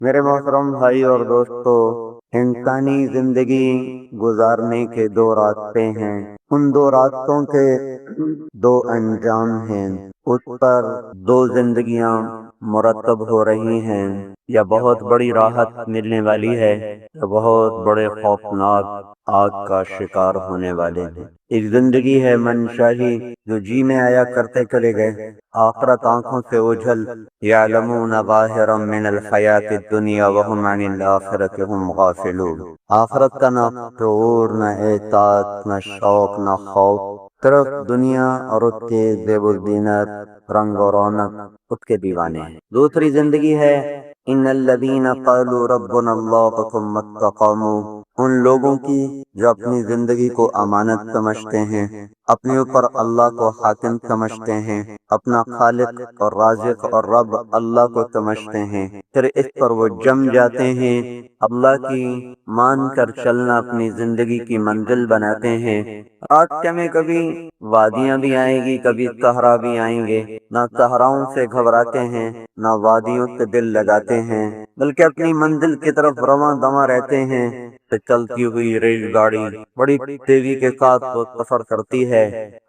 میرے محترم بھائی اور دوستو، انسانی زندگی گزارنے کے دو راستے ہیں۔ ان دو راستوں کے دو انجام ہیں۔ اس پر دو زندگیاں مرتب ہو رہی ہیں، یا بہت بڑی راحت ملنے والی ہے یا بہت بڑے خوفناک آگ کا شکار ہونے والے ہیں۔ ایک زندگی ہے منشاہی، جو جی میں آیا کرتے چلے گئے، آخرت آنکھوں سے اوجھل، یعلمون ظاہرا من الحیات الدنیا وهم عن الآخرت هم غافلون۔ آخرت کا نہ شعور، نہ احساس، نہ شوق، نہ خوف، صرف دنیا اور اس کے زیب و زینت، رنگ و رونق، اس کے دیوانے ہیں۔ دوسری زندگی ہے ان الذین قالوا ربنا اللہ ثم استقاموا، ان لوگوں کی جو اپنی زندگی کو امانت سمجھتے ہیں، اپنے اوپر اللہ کو حاکم سمجھتے ہیں، اپنا خالق اور رازق اور رب اللہ کو سمجھتے ہیں، پھر اس پر وہ جم جاتے ہیں، اللہ کی مان کر چلنا اپنی زندگی کی منزل بناتے ہیں۔ راستے میں کبھی وادیاں بھی آئیں گی، کبھی صحرا بھی آئیں گے، نہ صحراؤں سے گھبراتے ہیں نہ وادیوں سے دل لگاتے ہیں، بلکہ اپنی منزل کی طرف رواں دواں رہتے ہیں۔ چلتی ہوئی ریل گاڑی بڑی تیزی کے ساتھ وہ سفر کرتی ہے،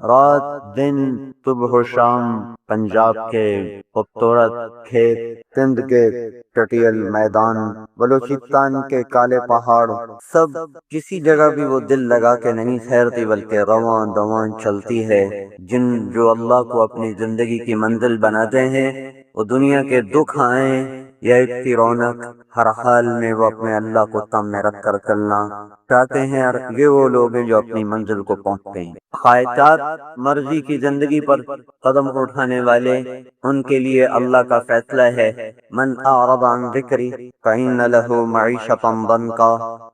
رات دن، صبح و شام، پنجاب کے خوبصورت کھیت، سندھ کے چٹیل میدان، بلوچستان کے کالے پہاڑ، سب کسی جگہ بھی وہ دل لگا کے نہیں ٹھہرتی، بلکہ رواں دواں چلتی ہے۔ جو اللہ کو اپنی زندگی کی منزل بناتے ہیں، وہ دنیا کے دکھ آئیں یا اس کی رونق، ہر حال میں وہ اپنے اللہ کو سامنے رکھ کر چلنا چاہتے ہیں، اور یہ وہ لوگ ہیں جو اپنی منزل کو پہنچتے ہیں۔ خواہشات مرضی کی زندگی پر قدم اٹھانے والے، ان کے لیے اللہ کا فیصلہ ہے، من اعرض عن ذکری فإن له معیشۃ ضنکا،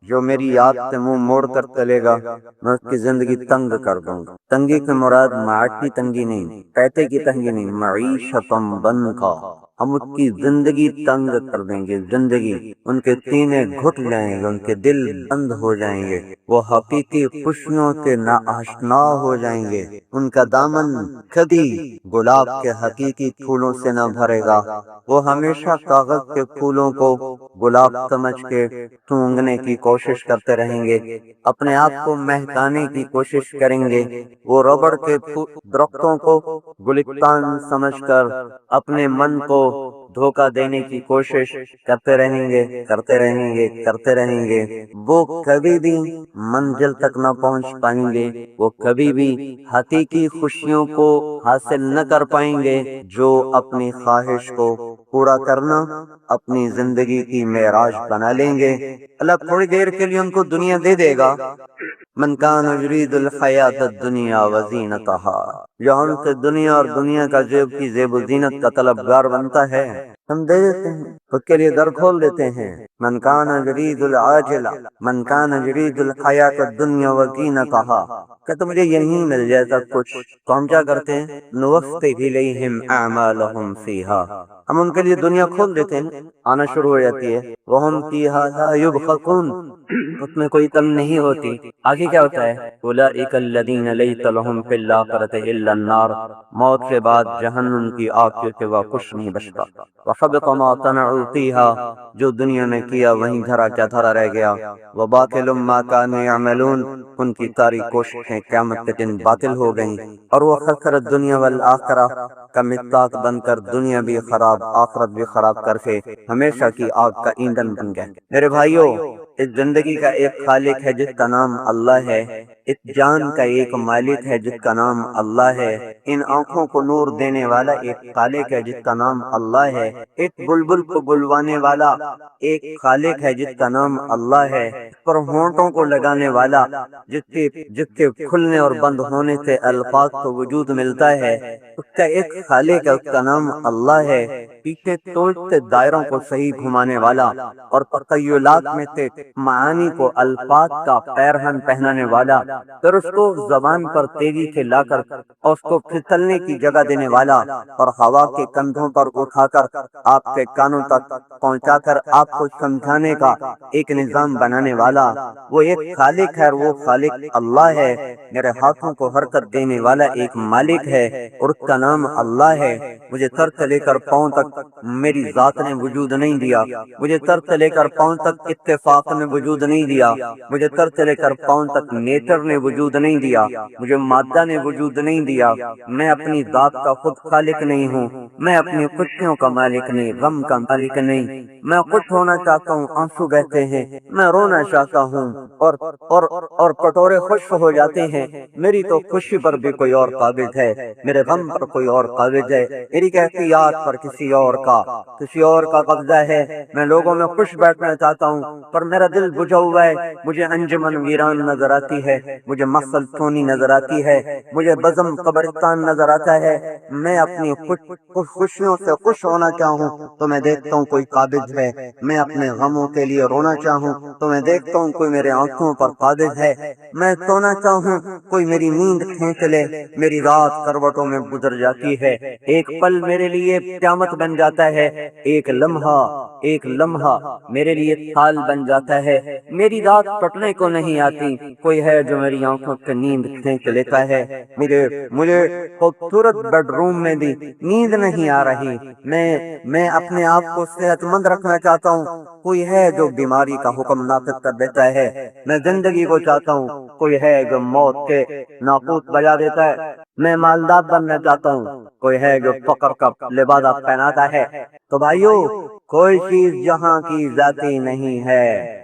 جو میری یاد سے منہ موڑ کر چلے گا، میں اس کی زندگی تنگ کر دوں گا۔ تنگی سے مراد معاشی تنگی نہیں، پیسے کی تنگی نہیں، معیشۃ ضنکا، ہم اس کی زندگی تنگ کر دیں گے۔ زندگی، ان کے سینے گھٹ جائیں گے، ان کے دل بند ہو جائیں گے، وہ حقیقی خوشیوں سے ناآشنا ہو جائیں گے، ان کا دامن کبھی گلاب کے حقیقی پھولوں سے نہ بھرے گا، وہ ہمیشہ کاغذ کے پھولوں کو گلاب سمجھ کے سونگھنے کی کوشش کرتے رہیں گے، اپنے آپ کو مہکانے کی کوشش کریں گے، وہ ربڑ کے درختوں کو گلستان سمجھ کر اپنے من کو دھوکہ دینے کی کوشش کرتے رہیں گے، کرتے رہیں گے، کرتے رہیں گے، وہ کبھی بھی منزل تک نہ پہنچ پائیں گے، وہ کبھی بھی حقیقی خوشیوں کو حاصل نہ کر پائیں گے، جو اپنی خواہش کو پورا کرنا اپنی زندگی کی معراج بنا لیں گے۔ اللہ تھوڑی دیر کے لیے ان کو دنیا دے دے گا، من کان یرید الحیات الدنیا وزینتها، جو ہم سے دنیا اور دنیا کا زیب و زینت کا طلبگار بنتا ہے، ہم دے دیتے ہیں، اس کے لیے در کھول دیتے ہیں۔ من کان یرید العاجلہ، من کان یرید الحیات الدنیا وزینتها، کہ تو مجھے یہیں مل جائے سب کچھ، تو ہم کیا کرتے ہیں، نوفی الیہم اعمالہم فیہا، ہم ان کے لیے دنیا کھول دیتے ہیں، آنا شروع ہو جاتی ہے، وہم فیہا لا یبخسون، اس میں کوئی کمی نہیں ہوتی۔ آگے کیا ہوتا ہے، اولئک الذین لیس لہم فی الآخرۃ الا النار، موت کے بعد جہنم کی آگ کے سوا کچھ نہیں بچتا، وحبط ما صنعوا فیہا، جو دنیا میں کیا وہیں دھرا کیا دھرا رہ گیا، وباطل ما کانوا یعملون، ان کی ساری کوششیں قیامت کے دن باطل ہو گئیں، اور وہ خسر الدنیا والآخرہ کا مصداق بن کر دنیا بھی خراب، آخرت بھی خراب کر کے ہمیشہ کی آگ کا ایندھن بن گئے۔ میرے بھائیوں، اس زندگی کا ایک خالق ہے جس کا نام اللہ ہے، اس جان کا ایک مالک ہے جس کا نام اللہ ہے، ان آنکھوں کو نور دینے والا ایک خالق ہے جس کا نام اللہ ہے، اس بلبل کو بلوانے والا ایک خالق ہے جس کا نام اللہ ہے، اس پر ہونٹوں کو لگانے والا جس کے کھلنے اور بند ہونے سے الفاظ کو وجود ملتا ہے، اس کا ایک خالق ہے، اس کا نام اللہ ہے، پیچھے سوچ سے دائروں کو صحیح گھمانے والا اور تخیلات میں سے معانی کو الفاظ کا پیرہن پہنانے والا پھر اس کو زبان پر تیزی سے لا کر اور اس کو پھسلنے کی جگہ دینے والا، اور ہوا کے کندھوں پر اٹھا کر آپ کے کانوں تک پہنچا کر آپ کو سمجھانے کا ایک نظام بنانے والا، وہ ایک خالق ہے، اور وہ خالق اللہ ہے۔ میرے ہاتھوں کو حرکت دینے والا ایک مالک ہے اور اس کا نام اللہ ہے۔ مجھے سر سے لے کر پاؤں تک میری ذات نے وجود نہیں دیا، مجھے سر سے لے کر پاؤں تک اتفاق نے وجود نہیں دیا، مجھے سر سے لے کر پاؤں تک نیچر نے وجود نہیں دیا، مجھے مادہ نے وجود نہیں دیا۔ میں اپنی ذات کا خود خالق نہیں ہوں، میں اپنی خوشیوں کا مالک نہیں، غم کا مالک نہیں۔ میں خوش ہونا چاہتا ہوں، آنسو بہتے ہیں، میں رونا چاہتا ہوں اور کٹورے خشک ہو جاتے ہیں۔ میری تو خوشی پر بھی کوئی اور قابض ہے، میرے غم پر کوئی اور قابض ہے، میری کیفیات پر کسی اور کا قبضہ ہے۔ میں لوگوں میں خوش بیٹھنا چاہتا ہوں پر میرا دل بجھا ہوا ہے، مجھے انجمن ویران نظر آتی ہے، مجھے محفل سونی نظر آتی ہے، مجھے بزم قبرستان نظر آتا ہے۔ میں اپنی خوشیوں سے خوش ہونا چاہوں تو میں دیکھتا ہوں کوئی قابض ہے، میں اپنے غموں کے لیے رونا چاہوں تو میں دیکھتا ہوں کوئی میرے آنکھوں پر قابض ہے۔ میں سونا چاہوں کوئی میری نیند کھینچ لے، میری رات کروٹوں میں گزر جاتی ہے، ایک پل میرے لیے قیامت بن جاتا ہے، ایک لمحہ میرے لیے سال بن جاتا ہے۔ میری رات کٹنے کو نہیں آتی، کوئی ہے جو میری آنکھوں سے نیند کھینچ لیتا ہے۔ مجھے خوبصورت بیڈ روم میں بھی نیند نہیں آ رہی۔ میں اپنے آپ کو صحت مند رکھنا چاہتا ہوں، کوئی ہے جو بیماری کا حکم نافذ کر دیتا ہے۔ میں زندگی کو چاہتا ہوں، کوئی ہے جو موت کے ناقوس بجا دیتا ہے۔ میں مالدار بننا چاہتا ہوں، کوئی ہے جو فقر کا لبادہ پہناتا ہے۔ تو بھائیو، کوئی چیز یہاں کی ذاتی نہیں ہے،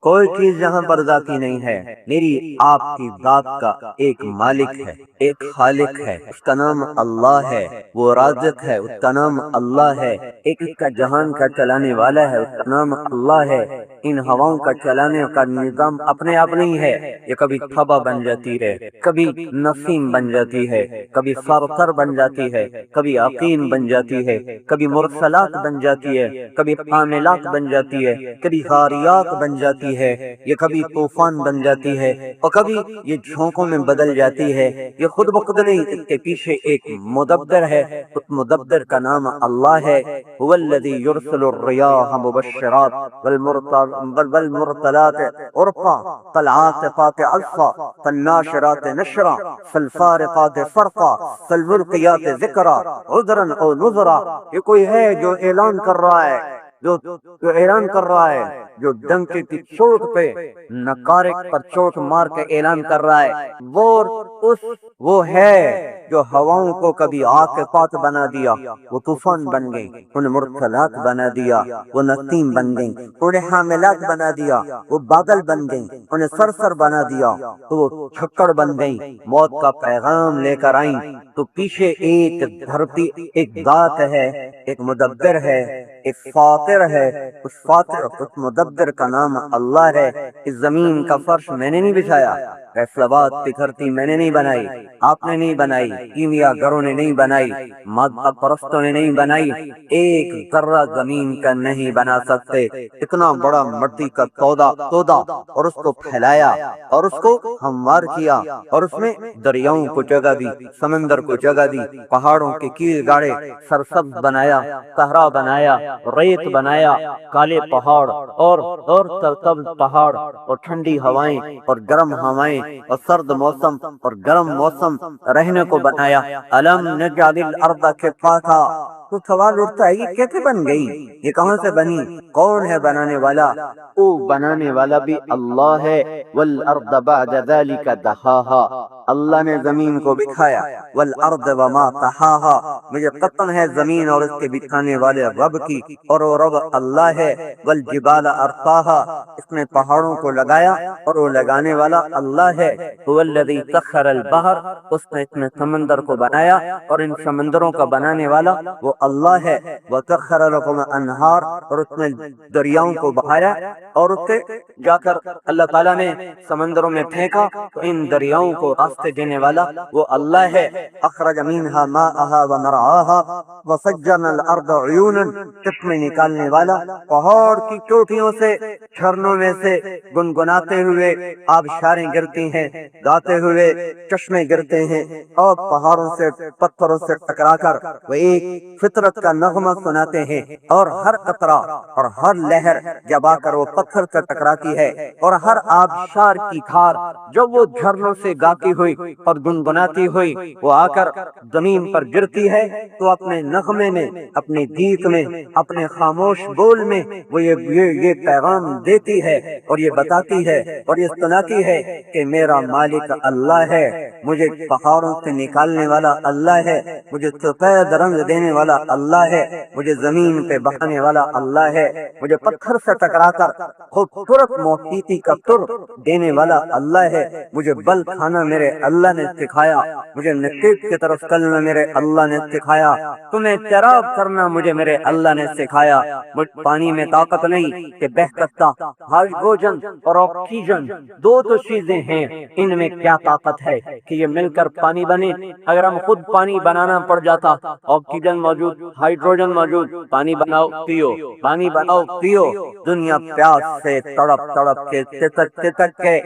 کوئی چیز یہاں پر ذاتی نہیں ہے، میری آپ کی ذات کا ایک مالک ہے، ایک خالق ہے، اس کا نام اللہ ہے، وہ رازق ہے، اس کا نام اللہ ہے، ایک اس کا جہان کا چلانے والا ہے، اس کا نام اللہ ہے۔ ان ہواؤں کا چلانے کا نظام اپنے آپ نہیں ہے، یہ کبھی تھبا بن جاتی ہے، کبھی نسیم بن جاتی ہے، کبھی سرسر بن جاتی ہے، کبھی عقیم بن جاتی ہے، کبھی مرسلات بن جاتی ہے، کبھی حاملات بن جاتی ہے، کبھی غاریات بن جاتی ہے، یہ کبھی طوفان بن جاتی ہے، اور کبھی یہ جھونکوں میں بدل جاتی ہے۔ یہ خود بخود نہیں، اس کے پیچھے ایک مدبر ہے، اس مدبر کا نام اللہ ہے۔ هو الذی یرسل الریاح مبشرات والمرسلات عرفا فالعاصفات عصفا فالناشرات نشرا فالفارقات فرقا فالملقیات ذکرا عذرا او نذرا۔ یہ کوئی ہے جو اعلان کر رہا ہے، جو ڈنکے کی چوٹ پہ نقارے پر چوٹ مار کے اعلان کر رہا ہے، وہ ہے جو ہواؤں کو کبھی عاصفات بنا دیا، وہ طوفان بن گئی، انہیں مرسلات بنا دیا، وہ نسیم بن گئی، انہیں حاملات بنا دیا، وہ بادل بن گئی، انہیں سرسر بنا دیا، تو وہ چھکڑ بن گئی، موت کا پیغام لے کر آئیں۔ تو پیچھے ایک دھرتی، ایک ذات ہے، ایک مدبر ہے، ایک فاطر ہے، اس مدبر کا نام اللہ ہے۔ اس زمین کا فرش میں نے نہیں بچھایا، فیصلات کی دھرتی میں نے نہیں بنائی، آپ نے نہیں بنائی، کیمیا گروں نے نہیں بنائی، مادہ پرستوں نے نہیں بنائی، ایک ذرہ زمین کا نہیں بنا سکتے۔ اتنا بڑا مٹی کا تودا اور اس کو پھیلایا اور اس کو ہموار کیا اور اس میں دریاؤں کو جگہ دی، سمندر کو جگہ دی، پہاڑوں کے کیل گاڑے، سرسبز بنایا، صحرا بنایا، ریت بنایا، کالے پہاڑ اور سرسبز پہاڑ اور ٹھنڈی ہوائیں اور گرم ہوائیں اور سرد موسم اور گرم موسم رہنے کو بنایا۔ الم نجعل الارض کفاتا۔ تو سوال اٹھتا ہے یہ کیسے بن گئی، یہ کہاں سے بنی، کون ہے بنانے والا؟ وہ بنانے والا بھی اللہ ہے۔ والارض بعد ذلك دحاها۔ اللہ نے زمین کو بٹھایا، والارض وما طحاها۔ مجھے قسم ہے زمین اور اس کے بٹھانے والے رب کی، اور وہ رب اللہ ہے۔ والجبال ارساها۔ اس نے پہاڑوں کو لگایا اور وہ لگانے والا اللہ ہے۔ هو الذی سخر البحر۔ اس نے سمندر کو بنایا اور ان سمندروں کا بنانے والا وہ اللہ ہے۔ وَسَخَّرَ لَكُمْ انہار، اور اس نے دریاؤں کو بہایا اور اس سے جا کر اللہ تعالیٰ نے سمندروں میں پھینکا تو ان دریاؤں کو راستے دینے والا وہ اللہ ہے۔ اخرج منها ماءها ومرعاها وفجرنا الارض عیونا، قسمیں نکالنے والا، پہاڑ کی چوٹیوں سے جھرنوں میں سے گنگناتے ہوئے آبشاریں گرتی ہیں، گاتے ہوئے چشمے گرتے ہیں، اور پہاڑوں سے پتھروں سے ٹکرا کر وہ ایک فطرت کا نغمہ سناتے ہیں، اور ہر قطرہ اور ہر لہر جب آ کر وہ پتھر سے ٹکراتی ہے اور ہر آبشار کی دھار جب وہ جھرنوں سے گاتی ہوئی اور گنگناتی ہوئی وہ آ کر زمین پر گرتی ہے تو اپنے نغمے میں، اپنے گیت میں، اپنے خاموش بول میں وہ یہ پیغام دیتی ہے اور یہ بتاتی ہے اور یہ سناتی ہے کہ میرا مالک اللہ ہے، مجھے پہاڑوں سے نکالنے والا اللہ ہے، مجھے سفید رنگ دینے والا اللہ ہے، مجھے زمین پہ بہانے والا اللہ ہے، مجھے پتھر سے ٹکرا کر خوبصورت موسیقی کا سر دینے والا اللہ ہے، مجھے بل کھانا میرے اللہ نے سکھایا، مجھے نقیب کی طرف چلنا میرے اللہ نے سکھایا، تمہیں تیراب کرنا مجھے میرے اللہ نے سکھایا، مجھ پانی میں طاقت نہیں کہ بہ سکتا، ہائیڈروجن اور آکسیجن دو تو چیزیں ہیں، ان میں کیا طاقت ہے کہ یہ مل کر پانی بنے؟ اگر ہم خود پانی بنانا پڑ جاتا، آکسیجن موجود، ہائیڈروجن موجود، پانی بناؤ پیو، پانی بناؤ پیو، دنیا پیاس سے تڑپ تڑپ کے سسک کے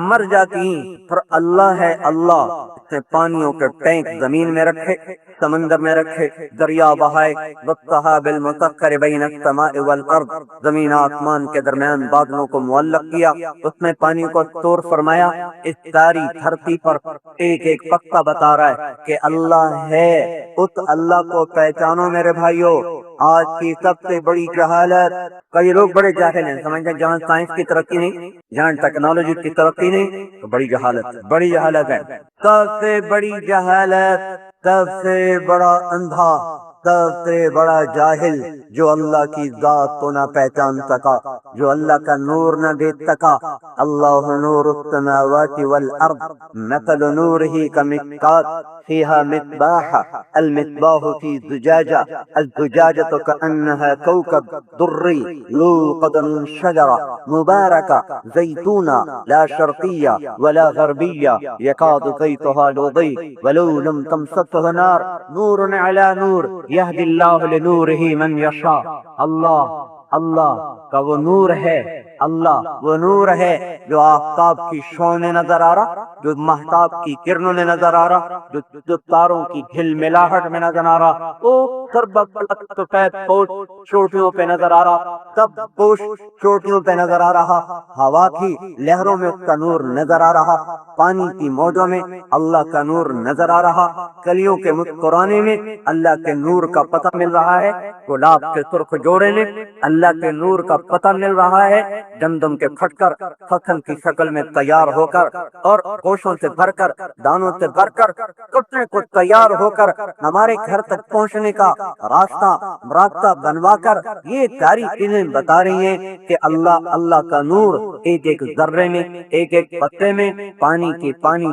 مر جاتی، پر اللہ ہے اللہ، اس نے پانیوں کے ٹینک زمین میں رکھے، سمندر میں رکھے، دریا بہائے، والسحاب المسخر بین السماء والارض، زمین آسمان کے درمیان بادلوں کو معلق کیا، اس نے پانی کو اسٹور فرمایا، اس ساری دھرتی پر ایک ایک پتا بتا رہا ہے کہ اللہ ہے، اس اللہ کو پہچانو میرے بھائیو۔ آج کی سب سے بڑی جہالت، کئی لوگ بڑے جاہل ہیں، سمجھتے ہیں جہاں سائنس کی ترقی نہیں، جہاں ٹیکنالوجی کی ترقی نہیں تو بڑی جہالت، بڑی جہالت ہے۔ سب سے بڑی جہالت، سب سے بڑا اندھا، سب سے بڑا جاہل جو اللہ کی ذات کو نہ پہچان سکا، جو اللہ کا نور نہ دیکھ سکا۔ اللہ نور السماوات والارض مثل نورہ کمشکاۃ فیہا مصباح المصباح فی زجاجہ الزجاجۃ کأنہا کوکب درری یوقد من شجرہ مبارکہ زیتونہ لا شرقیہ ولا غربیہ یکاد زیتہا یضیء ولو لم تمسسہ نار نور علی نور یہدی اللہ لنورہ من یشاء۔ اللہ کا وہ نور ہے، اللہ وہ نور ہے جو آفتاب کی شعاؤں میں نظر آ رہا، جو مہتاب کی کرنوں میں نظر آ رہا، جو تاروں کی گھل ملاہٹ میں نظر آ رہا، وہ سربت سفید پوش چوٹیوں پہ نظر آ رہا، سب پوش چوٹیوں پہ نظر آ رہا، ہوا کی لہروں میں اس کا نور نظر آ رہا، پانی کی موجوں میں اللہ کا نور نظر آ رہا، کلیوں کے مسکرانے میں اللہ کے نور کا پتہ مل رہا ہے، گلاب کے سرخ جوڑے میں اللہ کے نور کا پتہ مل رہا ہے، گندم کے پھٹ کر فصل کی شکل میں تیار ہو کر اور گوشوں سے بھر کر دانوں سے بھر کر کٹنے کو تیار ہو کر ہمارے گھر تک پہنچنے کا راستہ بنوا کر یہ ساری چیزیں بتا رہی ہیں کہ اللہ کا نور ایک ایک ذرے میں، ایک ایک پتے میں، پانی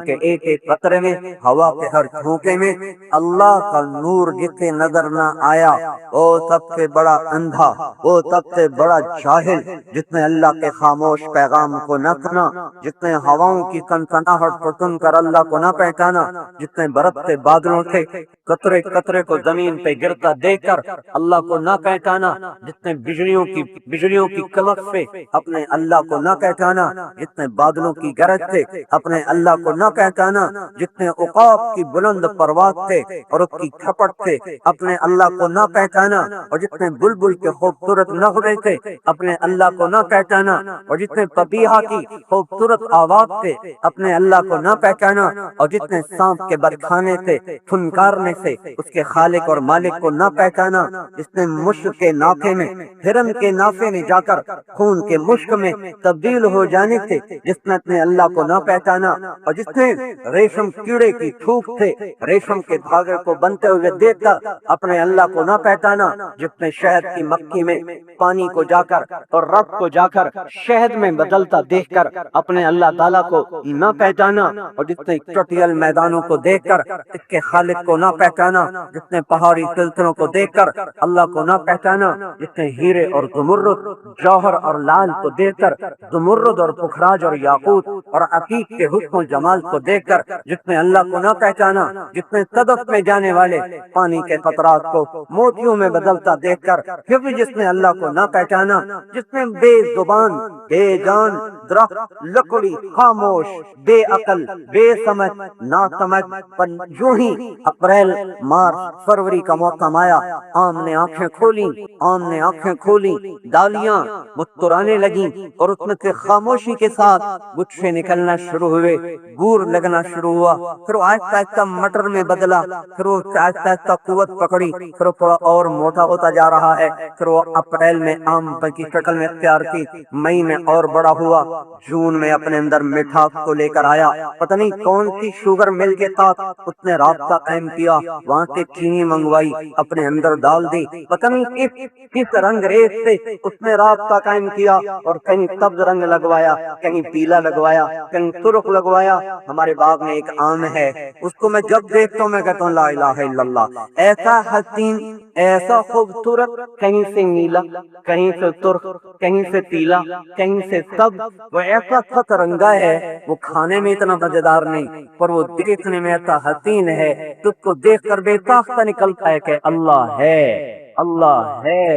کے ایک ایک قطرے میں، ہوا کے ہر جھونکے میں، اللہ کا نور جسے نظر نہ آیا وہ سب سے بڑا اندھا، وہ سب سے بڑا جاہل، جس نے اللہ کے خاموش پیغام کو نہ سنا، جس نے ہواؤں کی سنسناہٹ کو سن کر اللہ کو نہ پہچانا، جس نے برستے بادلوں سے قطرے قطرے کو زمین پہ گرتا دیکھ کر اللہ کو نہ پہچانا، جس نے بجلیوں کی کلک سے اپنے اللہ کو نہ پہچانا، جس نے بادلوں کی گرج سے اپنے اللہ کو نہ پہچانا، جس نے عقاب کی بلند پرواز سے اور اس کی چھپٹ سے اپنے اللہ کو نہ پہچانا، اور جس نے بلبل کے خوبصورت نغمے سے اپنے اللہ کو نہ پہچانا، اور جس نے پپیہا کی خوبصورت آواز سے اپنے اللہ کو نہ پہچانا، اور جس نے سانپ کے برکھانے سے پھنکارنے سے اس کے خالق اور مالک کو نہ پہچانا، جس نے مشک کے نافے میں، ہرن کے نافے میں جا کر خون کے مشک میں تبدیل ہو جانے سے جس نے اپنے اللہ کو نہ پہچانا، اور جس نے ریشم کیڑے کی تھوک سے ریشم کے دھاگے کو بنتے ہوئے دیکھ کر اپنے اللہ کو نہ پہچانا، جس نے شہد کی مکھی میں پانی کو جا کر اور رب کو جا کر شہد میں بدلتا دیکھ کر اپنے اللہ تعالیٰ کو نہ پہچانا، اور جتنے چٹیل میدانوں کو دیکھ کر اس کے خالق کو نہ پہچانا، جتنے پہاڑی سلسلوں کو دیکھ کر اللہ کو نہ پہچانا، جتنے ہیرے اور زمرد، جوہر اور لال کو دیکھ کر، زمرد اور پکھراج اور یاقوت اور عقیق کے حسن و جمال کو دیکھ کر جتنے اللہ کو نہ پہچانا، جتنے صدف میں جانے والے پانی کے قطرات کو موتیوں میں بدلتا دیکھ کر پھر بھی جس نے اللہ کو نہ پہچانا، جس نے بے زبان، بے جان، درخت، لکڑی، خاموش، بے عقل، بے سمجھ، نہ سمجھ پر یوں ہی اپریل، مارچ، فروری کا موسم آیا، آم نے آنکھیں کھولی، آم نے آنکھیں کھولی، ڈالیاں مسکرانے لگیں اور اس میں سے خاموشی کے ساتھ گچھے نکلنا شروع ہوئے، بور لگنا شروع ہوا، پھر وہ آہستہ آہستہ مٹر میں بدلا، پھر وہ آہستہ آہستہ قوت پکڑی، پھر وہ تھوڑا اور موٹا ہوتا جا رہا ہے، پھر وہ اپریل میں آم کی شکل میں اختیار کی، مئی میں اور بڑا ہوا، جون میں اپنے اندر مٹھاس کو لے کر آیا، پتہ نہیں کون سی شوگر مل کے ساتھ اس نے رابطہ قائم کیا، وہاں سے چینی منگوائی، اپنے اندر ڈال دی، پتہ نہیں کس رنگ ریز سے اس نے رابطہ قائم کیا، اور کہیں سبز رنگ لگوایا، کہیں پیلا لگوایا، کہیں سرخ لگوایا۔ ہمارے باغ میں ایک آم ہے، اس کو میں جب دیکھتا ہوں میں کہتا ہوں لا الہ الا اللہ، ایسا حسین، ایسا خوبصورت، کہیں سے نیلا، کہیں سے سرخ، کہیں سے پیلا، کہیں سے سبز، وہ ایسا ست رنگا ہے، وہ کھانے میں اتنا مزیدار نہیں پر وہ دیکھنے میں ایسا حسین ہے، تو اس کو دیکھ کر بے ساختہ نکلتا ہے کہ اللہ ہے، اللہ ہے،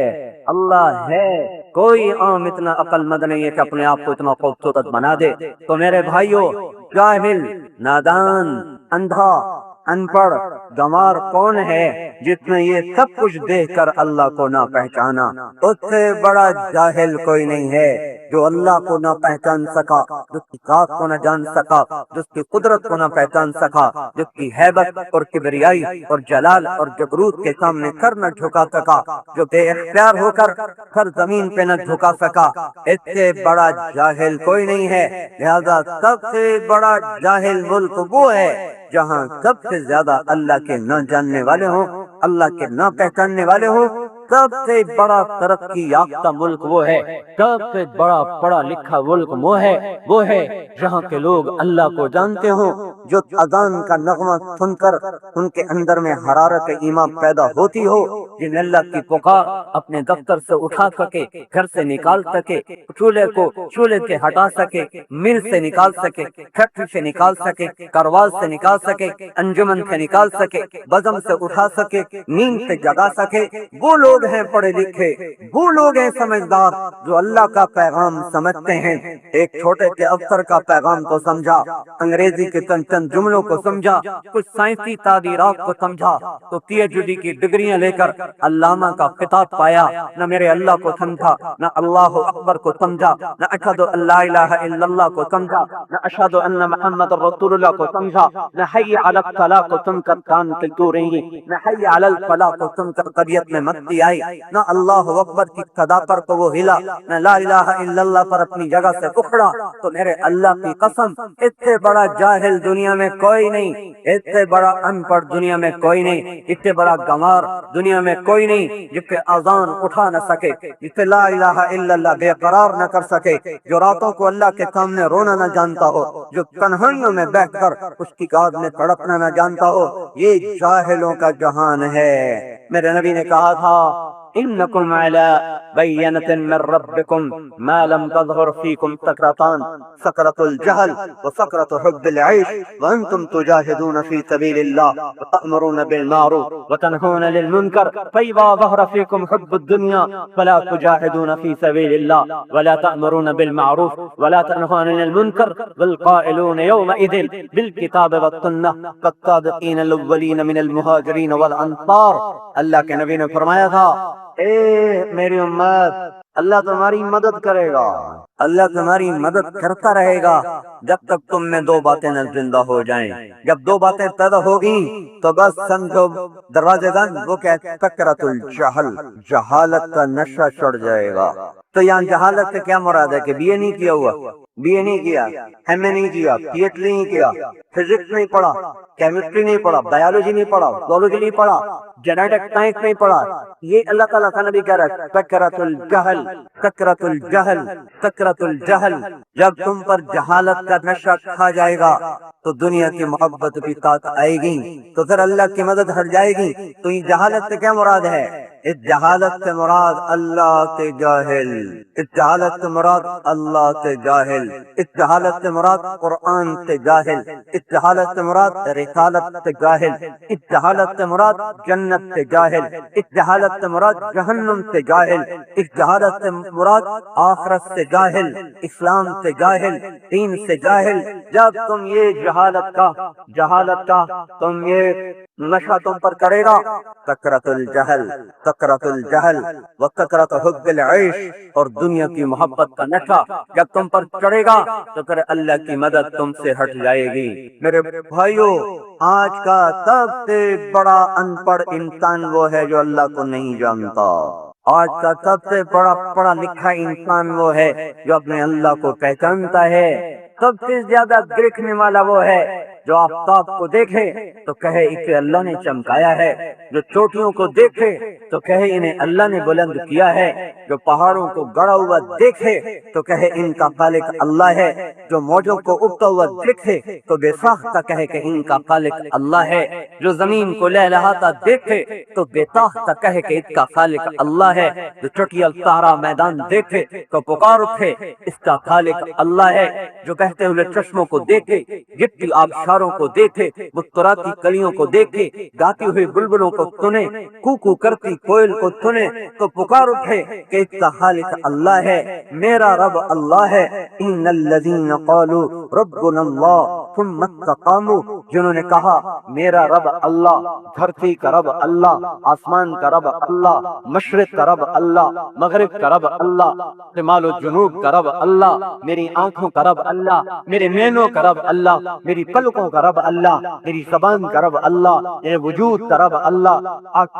اللہ ہے۔ کوئی عام اتنا عقل مند نہیں ہے کہ اپنے آپ کو اتنا خوبصورت بنا دے۔ تو میرے بھائیوں، جاہل، نادان، اندھا، ان پڑھ، گنوار کون ہے جس نے یہ سب کچھ دیکھ کر اللہ کو نہ پہچانا؟ اس سے بڑا جاہل کوئی نہیں ہے جو اللہ کو نہ پہچان سکا، جس کی ذات کو نہ جان سکا، جس کی قدرت کو نہ پہچان سکا، جس کی ہیبت اور کبریائی اور جلال اور جبروت کے سامنے سر نہ جھکا سکا، جو بے اختیار ہو کر سر زمین پہ نہ جھکا سکا، اس سے بڑا جاہل کوئی نہیں ہے۔ لہذا سب سے بڑا جاہل ملک وہ ہے جہاں سب سے زیادہ اللہ کے نہ جاننے والے ہوں، اللہ کے نہ پہچاننے والے ہوں۔ سب سے بڑا ترقی یافتہ ملک وہ ہے، سب سے بڑا پڑھا لکھا ملک وہ ہے جہاں کے لوگ اللہ کو جانتے ہوں، جو اذان کا نغمہ سن کر ان کے اندر میں حرارت ایمان پیدا ہوتی ہو، جن اللہ کی پکار اپنے دفتر سے اٹھا سکے، گھر سے نکال سکے، چولہے سے ہٹا سکے، مل سے نکال سکے، فیکٹری سے نکال سکے، کارواز سے نکال سکے، انجمن سے نکال سکے، بزم سے اٹھا سکے، نیند سے جگا سکے، وہ لوگ ہیں پڑھے لکھے، وہ لوگ ہیں سمجھدار جو اللہ کا پیغام سمجھتے ہیں۔ ایک چھوٹے سے افسر کا پیغام کو سمجھا، انگریزی کے چند جملوں کو سمجھا، کچھ سائنسی تعبیرات کو سمجھا، تو پی ایچ ڈی کی ڈگریاں لے کر علامہ کا خطاب پایا، نہ میرے اللہ کو سمجھا، نہ اللہ اکبر کو سمجھا، نہ اشہد ان لا الہ الا اللہ کو سمجھا، نہ اشہد ان محمد رسول اللہ کو سمجھا، نہ حی علی الصلاۃ کو سن کر کان کھلتے رہی، نہ حی علی الفلاح کو سن کر طبیعت میں مستی آئی، نہ اللہ اکبر کی صدا پر تو وہ ہلا، نہ لا الہ الا اللہ پر اپنی جگہ سے اکھڑا۔ تو میرے اللہ کی قسم، اس سے بڑا جاہل دنیا میں کوئی نہیں، اس سے بڑا ان پڑھ دنیا میں کوئی نہیں، اس سے بڑا گنوار دنیا میں کوئی نہیں، جس کے اذان اٹھا نہ سکے، جس سے لا الہ الا اللہ بے قرار نہ کر سکے، جو راتوں کو اللہ کے سامنے رونا نہ جانتا ہو، جو تنہائیوں میں بیٹھ کر اس کی یاد میں تڑپنا نہ جانتا ہو۔ یہ جاہلوں کا جہان ہے۔ میرے نبی نے کہا تھا انکم علی بینۃ من ربکم ما لم تظہر فیکم سکرتان، سکرۃ الجہل وسکرۃ حب العیش وانتم تجاہدون فی سبیل اللہ وتأمرون بالمعروف وتنہون للمنکر فاذا ظہر فیکم حب الدنیا فلا تجاہدون فی سبیل اللہ ولا تأمرون بالمعروف ولا تنہون للمنکر والقائلون یومئذ بالکتاب والسنہ کالصادقین الاولین من المہاجرین والانصار۔ اللہ کے نبی نے فرمایا تھا، اے میری امت، اللہ تمہاری مدد کرے گا، اللہ تمہاری مدد کرتا رہے گا جب تک تم میں دو باتیں نہ زندہ ہو جائیں۔ جب دو باتیں پیدا ہوگی تو بس سمجھو دروازے بند، وہ کہ سکرۃ الجہل، جہالت کا نشہ چڑھ جائے گا۔ تو یہاں جہالت سے کیا مراد ہے کہ بی اے نہیں کیا ہوا، بی اے نہیں کیا، ایم اے نہیں کیا، پی ایچ ڈی نہیں کیا، فزکس نہیں پڑھا، کیمسٹری نہیں پڑھا، بایولوجی نہیں پڑھا، زولوجی نہیں پڑھا، جینیٹک سائنس نہیں پڑھا، یہ اللہ تعالیٰ کا نبی کہہ رہا ہے سکرۃ الجہل، سکرۃ الجہل، سکرۃ الجہل۔ جب تم پر جہالت کا نشہ کھا جائے گا تو دنیا کی محبت بھی ساتھ آئے گی، تو پھر اللہ کی مدد ہٹ جائے گی۔ تو یہ جہالت سے کیا مراد ہے؟ اس جہالت سے مراد اللہ سے جاہل، اس جہالت سے مراد اللہ سے جاہل، اس جہالت سے مراد قرآن سے جاہل، اس جہالت سے مراد رسالت سے جاہل، اس جہالت سے مراد جنت سے جاہل، اس جہالت سے مراد جہنم سے جاہل، اس جہالت سے مراد آخرت سے جاہل، اسلام سے جاہل، دین سے جاہل۔ جب تم یہ جہالت کا تم یہ نشہ تم پر کرے گا، سکرۃ الجہل، سکرۃ الجہل و سکرۃ حب العیش، اور دنیا کی محبت کا نشہ جب تم پر چڑھے گا تو پھر اللہ کی مدد تم سے ہٹ جائے گی۔ میرے بھائیو، آج کا سب سے بڑا ان پڑھ انسان وہ ہے جو اللہ کو نہیں جانتا۔ آج کا سب سے بڑا پڑھا لکھا انسان وہ ہے جو اپنے اللہ کو پہچانتا ہے۔ سب سے زیادہ دیکھنے والا وہ ہے جو آفتاب کو دیکھے تو کہے اسے اللہ نے چمکایا ہے، جو چوٹیوں کو دیکھے تو کہے انہیں اللہ نے بلند کیا ہے، جو پہاڑوں کو گڑا ہوا دیکھے تو کہے ان کا خالق اللہ ہے، جو موجوں کو اگتا ہوا دیکھے تو بے ساختہ کہے کہ ان کا خالق اللہ ہے، جو زمین کو لہلہاتا دیکھے تو بے ساختہ کہے کہ اس کا خالق اللہ ہے، جو چٹیل سارا میدان دیکھے تو پکار اٹھے اس کا خالق اللہ ہے، جو بہتے ہوئے چشموں کو دیکھے، گرتی آبشاروں کو دیکھے، مسکراتی کلیوں کو دیکھے، گاتی ہوئی بلبلوں کو سنے، کوکو کرتی کوئل کو سنے تو پکار اٹھے کہ اس کا خالق اللہ ہے، میرا رب اللہ ہے۔ ان الذین قالوا ربنا اللہ ثم استقاموا، جنہوں نے کہا میرا رب اللہ، دھرتی کا رب اللہ، آسمان کا رب اللہ، مشرق کا رب اللہ، مغرب کا رب اللہ، شمال و جنوب کا رب اللہ، میری آنکھوں کا رب اللہ، میرے نینوں کا رب اللہ، میری پلکوں کا رب اللہ، میری زبان کا رب اللہ، میرے وجود کا رب اللہ،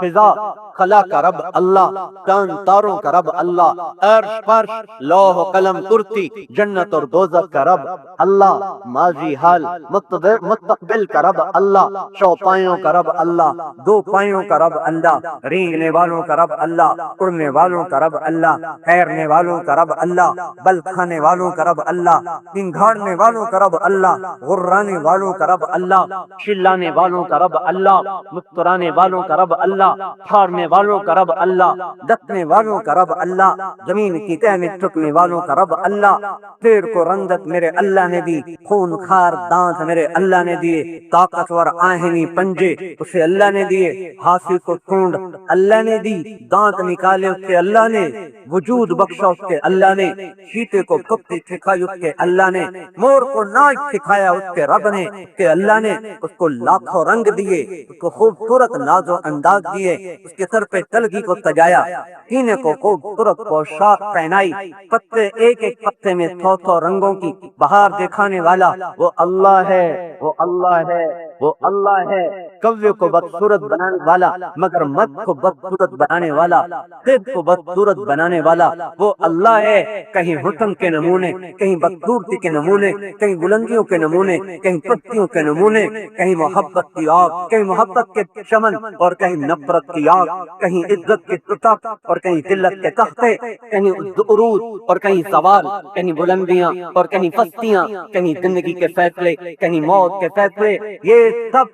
فضا خلا کا رب اللہ، چاند تاروں کا رب اللہ، عرش فرش لوح و قلم کرسی جنت اور دوزخ کا رب اللہ، ماضی حال مستقبل کا رب اللہ، چوپایوں کا رب اللہ، دو پایوں کا رب اللہ، رینگنے والوں کا رب اللہ، اڑنے والوں کا رب اللہ، ٹھہرنے والوں کا رب اللہ، بل کھانے والوں کا رب اللہ، سنگھاڑنے والوں کا رب اللہ، غرانے والوں کا رب اللہ، چلانے والوں کا رب اللہ، مسکرانے والوں کا رب اللہ، پھاڑنے والوں کا رب اللہ، ڈسنے والوں کا رب اللہ، زمین کی تہ میں چکنے والوں کا رب اللہ۔ پیر کو رنگت میرے اللہ نے دی، خون خار دانت میرے اللہ نے دیے، طاقتور آہنی پنجے اسے اللہ نے دیے، ہاتھی کو سونڈ اللہ نے دی، دانت نکالے اس کے اللہ نے، وجود بخشا اس کے اللہ نے، چیتے کو پکتی سکھائی اس کے اللہ نے، مور کو ناچ سکھایا اس کے رب نے، کہ اللہ نے اس کو لاکھوں رنگ دیے، اس کو خوبصورت ناز و انداز دیے، اس کے سر پہ تلگی کو سجایا، سینے کو خوبصورت پوشاک پہنائی، پتے ایک ایک پتے میں 100 رنگوں کی بہار دکھانے والا وہ اللہ ہے، وہ اللہ ہے، وہ اللہ ہے۔ کوے کو بدصورت بنانے والا، مگر مد کو بدصورت بنانے والا، قد کو بدصورت بنانے والا وہ اللہ ہے۔ کہیں حسن کے نمونے، کہیں بدصورتی کے نمونے، کہیں بلندیوں کے نمونے، کہیں پستیوں کے نمونے، کہیں محبت کی آگ، کہیں محبت کے چمن اور کہیں نفرت کی آگ، کہیں عزت کی ٹوٹک اور کہیں ذلت کے تختے، کہیں عروج اور کہیں سوال، کہیں بلندیاں اور کہیں پستیاں، کہیں زندگی کے فیصلے، کہیں موت کے فیصلے۔ یہ سب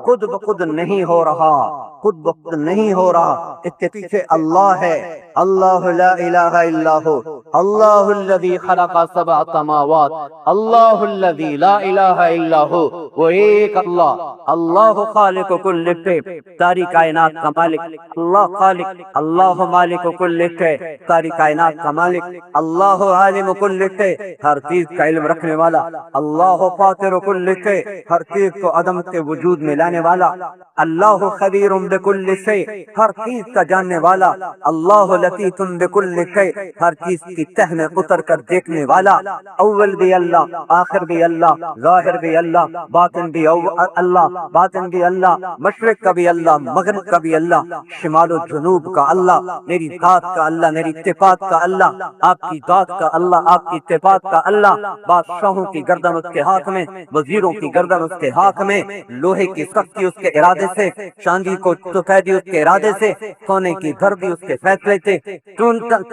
خود بخود نہیں ہو رہا، خود بخود نہیں ہو رہا، اس کے پیچھے اللہ ہے۔ اللہ لا الہ الا ہو، اللہ الذی خلق 7 سماوات، اللہ الذی لا الہ الا ہو، وہ ایک اللہ، اللہ خالق کل شیء، ساری کائنات کا مالک، اللہ خالق، اللہ مالک کل شیء، ساری کائنات کا مالک، اللہ عالم کل شیء، ہر چیز کا علم رکھنے والا، اللہ فاطر کل شیء، ہر چیز کو عدم سے وجود میں لانے والا، اللہ خبیر بکل شیء، ہر چیز کا جاننے والا، اللہ لطیف بکل شیء، ہر چیز کی تہ میں اتر کر دیکھنے والا، اول بھی اللہ، آخر بھی اللہ، ظاہر بھی اللہ، باطن بھی اللہ، باطن بھی اللہ، مشرق کا بھی اللہ، مغرب کا بھی اللہ، شمال و جنوب کا اللہ، میری ذات کا اللہ، میری صفات کا اللہ، آپ کی ذات کا اللہ، آپ کی صفات کا اللہ، بادشاہوں کی گردن اس کے ہاتھ میں، وزیروں کی گردن اس کے ہاتھ میں، لوہے کی سختی اس کے ارادے سے، چاندی کو سفیدی اس کے ارادے سے، سونے کی دھردی اس کے فیصلے سے،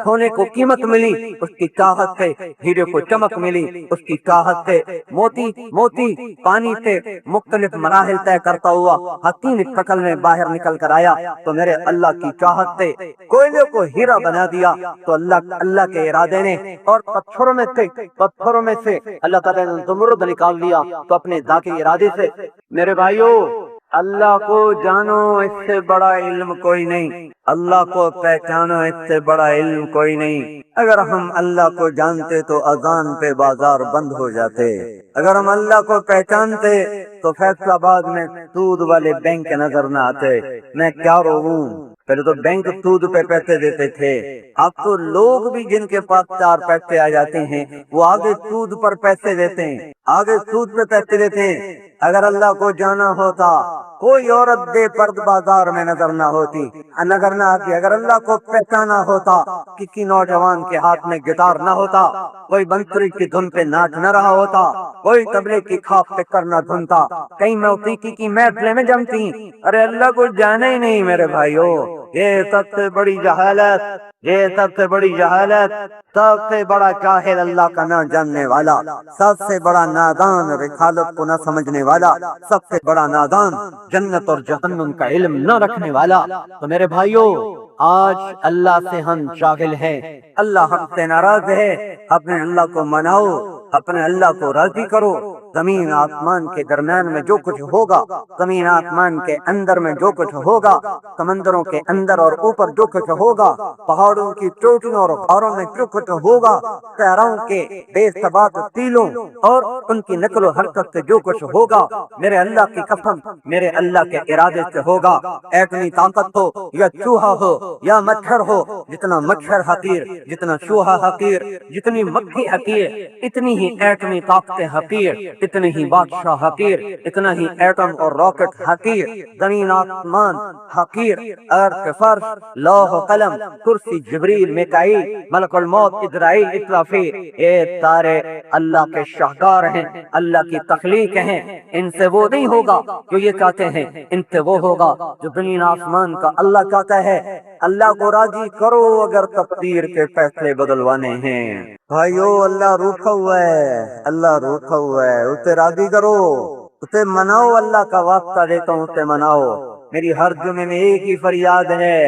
سونے کو قیمت ملی اس کی چاہت سے، ہیرے کو چمک ملی اس کی چاہت سے، موتی پانی سے مختلف مراحل طے کرتا ہوا حسین شکل میں باہر نکل کر آیا تو میرے اللہ کی چاہت سے کوئلے کو ہیرا بنا دیا تو اللہ کے ارادے نے، اور پتھروں میں سے اللہ تعالیٰ نے زمرد نکال دیا تو اپنے ذاتی ارادے سے۔ میرے بھائیو، اللہ کو جانو، اس سے بڑا علم کوئی نہیں، اللہ کو پہچانو، اس سے بڑا علم کوئی نہیں۔ اگر ہم اللہ کو جانتے تو اذان پہ بازار بند ہو جاتے، اگر ہم اللہ کو پہچانتے تو فیصل آباد میں سود والے بینک نظر نہ آتے۔ میں کیا رووں، پہلے تو بینک سود پہ پیسے دیتے تھے، اب تو لوگ بھی جن کے پاس 4 پیسے آ جاتے ہیں وہ آگے سود پر پیسے دیتے ہیں، آگے سود پہ پیسے دیتے ہیں۔ اگر اللہ کو جانا ہوتا کوئی عورت بے پرد بازار میں نظر نہ ہوتی، نظر نہ آتی۔ اگر اللہ کو پہچانا ہوتا کسی نوجوان کے ہاتھ میں گٹار نہ ہوتا، کوئی بنسری کی دھن پہ ناچ نہ رہا ہوتا، کوئی طبلے کی کھاپ پہ کرنا دھنتا، کئی موسیقی کی محفلیں میں جمتی۔ ارے اللہ کو جانا ہی نہیں میرے بھائیو، یہ سب سے بڑی جہالت، یہ سب سے بڑی جہالت، سب سے بڑا جاہل اللہ کا نہ جاننے والا، سب سے بڑا نادان رسالت کو نہ سمجھنے والا، سب سے بڑا نادان جنت اور جہنم کا علم نہ رکھنے والا۔ تو میرے بھائیو، آج اللہ سے ہم جاہل ہیں، اللہ ہم سے ناراض ہے، اپنے اللہ کو مناؤ، اپنے اللہ کو راضی کرو۔ زمین آسمان کے درمیان میں جو کچھ ہوگا، زمین آسمان کے اندر میں جو کچھ ہوگا، سمندروں کے اندر اور اوپر جو کچھ ہوگا، پہاڑوں کی چوٹیوں اور غاروں میں جو کچھ ہوگا، صحراؤں کے بے ثبات ٹیلوں اور ان کی نقل و حرکت سے جو کچھ ہوگا، میرے اللہ کی قسم میرے اللہ کے ارادے سے ہوگا۔ ایٹمی طاقت ہو یا چوہا ہو یا مچھر ہو، جتنا مچھر حقیر، جتنا چوہا حقیر، جتنی مکھی حقیر، اتنی ہی ایٹمی طاقتیں حقیر، اتنی ہی بادشاہ حقیر، اتنا ہی ایٹم اور راکٹ حقیر، زمین آسمان حقیر، ارض فرش، لوح و قلم، کرسی، جبریل، میکائیل، ملک الموت، اسرائیل، اسرافیل، یہ سارے اللہ کے شاہکار ہیں، اللہ کی تخلیق ہیں۔ ان سے وہ نہیں ہوگا جو یہ چاہتے ہیں، ان سے وہ ہوگا جو زمین آسمان کا اللہ چاہتا ہے۔ اللہ کو راضی کرو اگر تقدیر کے فیصلے بدلوانے ہیں۔ بھائیو، اللہ روٹھا ہوا ہے، اللہ روٹھا ہوا ہے، اسے راضی کرو، اسے مناؤ، اللہ کا واسطہ دیتا ہوں اسے مناؤ۔ میری ہر جمعے میں ایک ہی فریاد ہے۔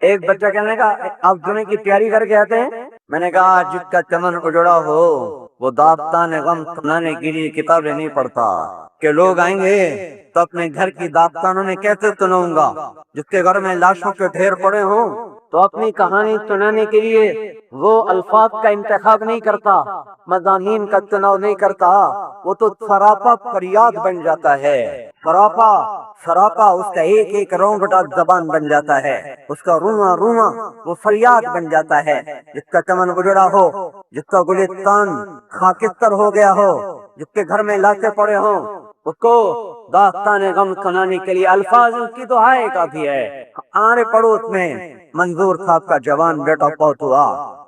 ایک بچہ کہنے کا آپ جمعے کی تیاری کر کے آتے ہیں؟ میں نے کہا جس کا چمن اجڑا ہو وہ داستان غم سنانے کے لیے کتابیں نہیں پڑھتا، کہ لوگ آئیں گے تو اپنے گھر کی داستانوں میں کیسے سناؤں گا۔ جس کے گھر میں لاشوں کے ڈھیر پڑے ہوں تو اپنی کہانی سنانے کے لیے وہ الفاظ کا انتخاب نہیں کرتا، مضامین کا چناؤ نہیں کرتا، وہ تو سراپا فریاد بن جاتا ہے۔ سراپا اس کا ایک ایک رونگٹا زبان بن جاتا ہے، اس کا رواں رواں وہ فریاد بن جاتا ہے۔ جس کا چمن اجڑا ہو، جس کا گلستان خاکستر ہو گیا ہو، جس کے گھر میں لاشیں پڑے ہوں، اس کو داستان غم سنانے کے لیے الفاظ اس کی دعائیں کافی ہے۔ ہمارے پڑوس میں منظور صاحب کا جوان بیٹا فوت ہوا،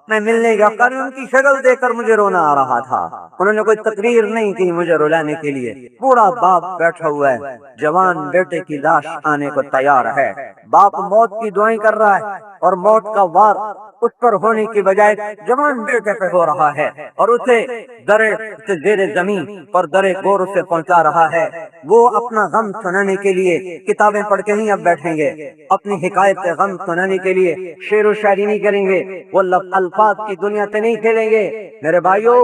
میں ملنے گیا، ان کی شکل دیکھ کر مجھے رونا آ رہا تھا۔ انہوں نے کوئی تقریر نہیں کی مجھے رلانے کے لیے، بوڑھا باپ بیٹھا ہوا ہے، جوان بیٹے کی لاش آنے کو تیار ہے، باپ موت کی دعائیں کر رہا ہے اور موت کا وار اس پر ہونے کی بجائے جوان بیٹے پہ ہو رہا ہے، اور اسے درے سے زیر زمین اور درے گور سے پہنچا رہا ہے۔ وہ اپنا غم سنانے کے لیے کتابیں پڑھ کے نہیں اب بیٹھیں گے، اپنی حکایت سے غم سنانے کے لیے شعر و شاعری نہیں کریں گے، وہ الفاظ کی دنیا سے نہیں کھیلیں گے۔ میرے بھائیو،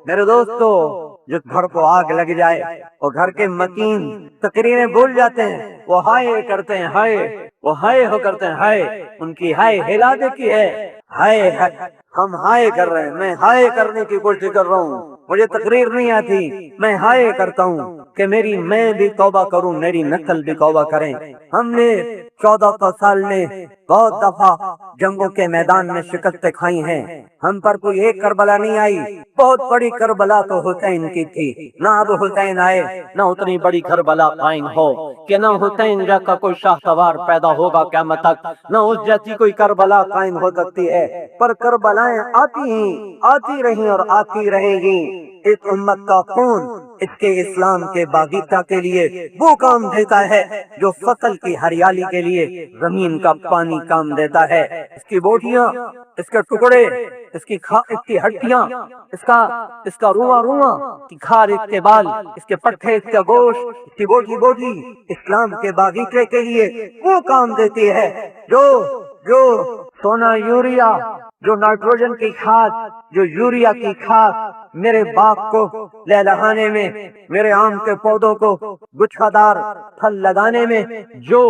میرے دوستو، جس گھر کو آگ لگ جائے وہ گھر کے مکین تقریریں بھول جاتے ہیں، وہ ہائے کرتے ہیں، ہائے، وہ ہائے ہو کرتے ہیں، ہائے، ان کی ہائے ہلا دیتی ہے، ہائے ہم ہائے کر رہے ہیں، میں ہائے کرنے کی کوشش کر رہا ہوں، مجھے تقریر نہیں آتی، میں ہائے کرتا ہوں، کہ میری میں بھی توبہ کروں، میری نسل بھی توبہ کریں۔ ہم نے 1400 سال میں بہت دفعہ جنگوں کے میدان میں شکستیں کھائی ہیں، ہم پر کوئی ایک کربلا نہیں آئی۔ بہت بڑی کربلا تو حسین کی تھی، نہ اب حسین آئے نہ اتنی بڑی کربلا قائم ہو کہ نہ حسین جیسا کوئی شاہ سوار پیدا ہوگا قیامت تک، نہ اس جیسی کوئی کربلا قائم ہو سکتی ہے۔ پر کربلائیں آتی ہیں، آتی رہیں اور آتی رہیں گی۔ اس امت کا خون اس کے اسلام کے باغیچہ کے لیے وہ کام دیتا ہے جو فصل کی ہریالی کے لیے زمین کا پانی کام دیتا ہے۔ اس کی بوٹیاں، اس کے ٹکڑے، اس کی ہڈیاں، اس کا رواں اس کی کھال، اس کے بال، اس کے پٹھے، اس کا گوشت، اس کی بوٹی اسلام کے باغیچے کے لیے وہ کام دیتی ہے جو سونا یوریا، جو نائٹروجن کی کھاد، جو یوریا کی کھاد میرے باغ کو لہلہانے میں، میرے آم کے پودوں کو گچھا دار پھل لگانے میں جو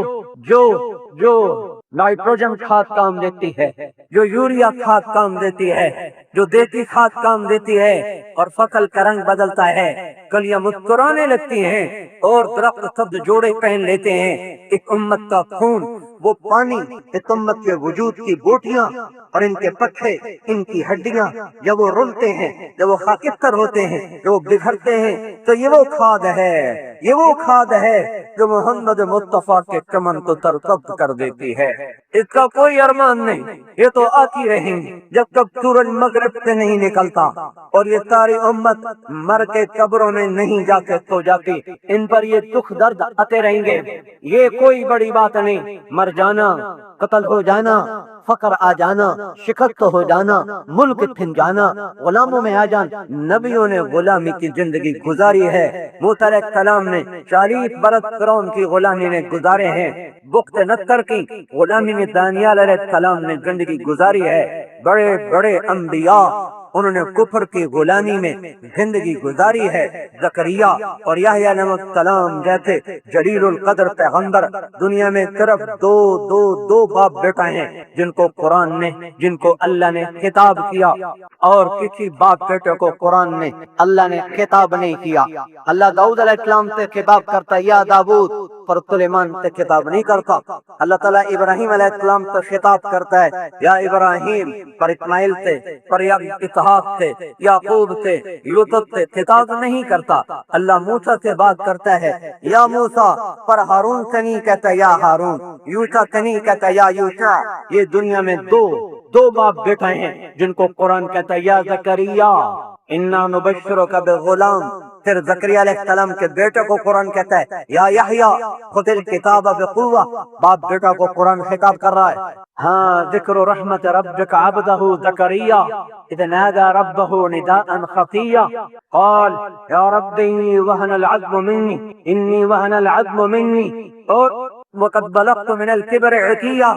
نائٹروجن کھاد کام دیتی ہے، جو یوریا کھاد کام دیتی ہے، جو دیسی کھاد کام دیتی ہے، اور فصل کا رنگ بدلتا ہے، کلیاں مسکرانے لگتی ہیں اور درخت سبز جوڑے پہن لیتے ہیں۔ ایک امت کا خون، وہ پانی، اس امت کے وجود کی بوٹیاں اور ان کے پٹھے، ان کی ہڈیاں جب وہ رلتے ہیں، جب وہ خاکستر ہوتے ہیں، جب وہ بکھرتے ہیں، تو یہ وہ کھاد ہے جو محمد مصطفیٰ کے چمن کو سرسبز کر دیتی ہے۔ اس کا کوئی ارمان نہیں، یہ تو آتی رہیں گی جب تک سورج مغرب سے نہیں نکلتا، اور یہ ساری امت مر کے قبروں میں نہیں جا کے سو جاتی، ان پر یہ دکھ درد آتے رہیں گے۔ یہ کوئی بڑی بات نہیں، مر جانا، قتل ہو جانا، فقر آ جانا، شکست ہو جانا، ملک تھن جانا، غلاموں میں آ جانا۔ نبیوں نے غلامی کی زندگی گزاری ہے۔ موسیٰ علیہ السلام نے 40 برس فرعون کی غلامی میں گزارے ہیں۔ بخت نصر کی غلامی میں دانیال علیہ السلام نے زندگی گزاری ہے۔ بڑے بڑے انبیاء انہوں نے کفر کی غلامی میں زندگی گزاری ہے۔ زکریا اور یحییٰ علیہ السلام جیسے جلیل القدر پیغمبر دنیا میں صرف دو باپ بیٹا ہیں جن کو قرآن نے، جن کو اللہ نے خطاب کیا، اور کسی باپ بیٹے کو قرآن نے، اللہ نے خطاب نہیں کیا۔ اللہ داؤد علیہ السلام سے خطاب کرتا یا داؤد، پر سلیمان سے خطاب نہیں کرتا۔ اللہ تعالیٰ ابراہیم علیہ السلام سے خطاب کرتا ہے یا ابراہیم، پر اسماعیل سے، پر اسحاق سے، یعقوب سے، یوسف سے خطاب نہیں کرتا۔ اللہ موسیٰ سے بات کرتا ہے یا موسیٰ، پر ہارون سے نہیں کہتا یا ہارون، یوشع سے نہیں کہتا یا یوشع۔ یہ دنیا میں دو باپ بیٹا ہیں جن کو قرآن کہتا ہے یا زکریا انا نبشرک بغلام۔ پھر زکریا علیہ السلام کے بیٹے کو قرآن کہتا ہے یا یحییٰ خذ الکتاب بقوہ۔ باپ بیٹا کو قرآن خطاب کر رہا ہے۔ ہاں، ذکر رحمت ربک عبدہ زکریا اذ نادى ربه نداء خفيا قال يا رب إني وهن العظم مني وقد بلغت من الكبر عتيا۔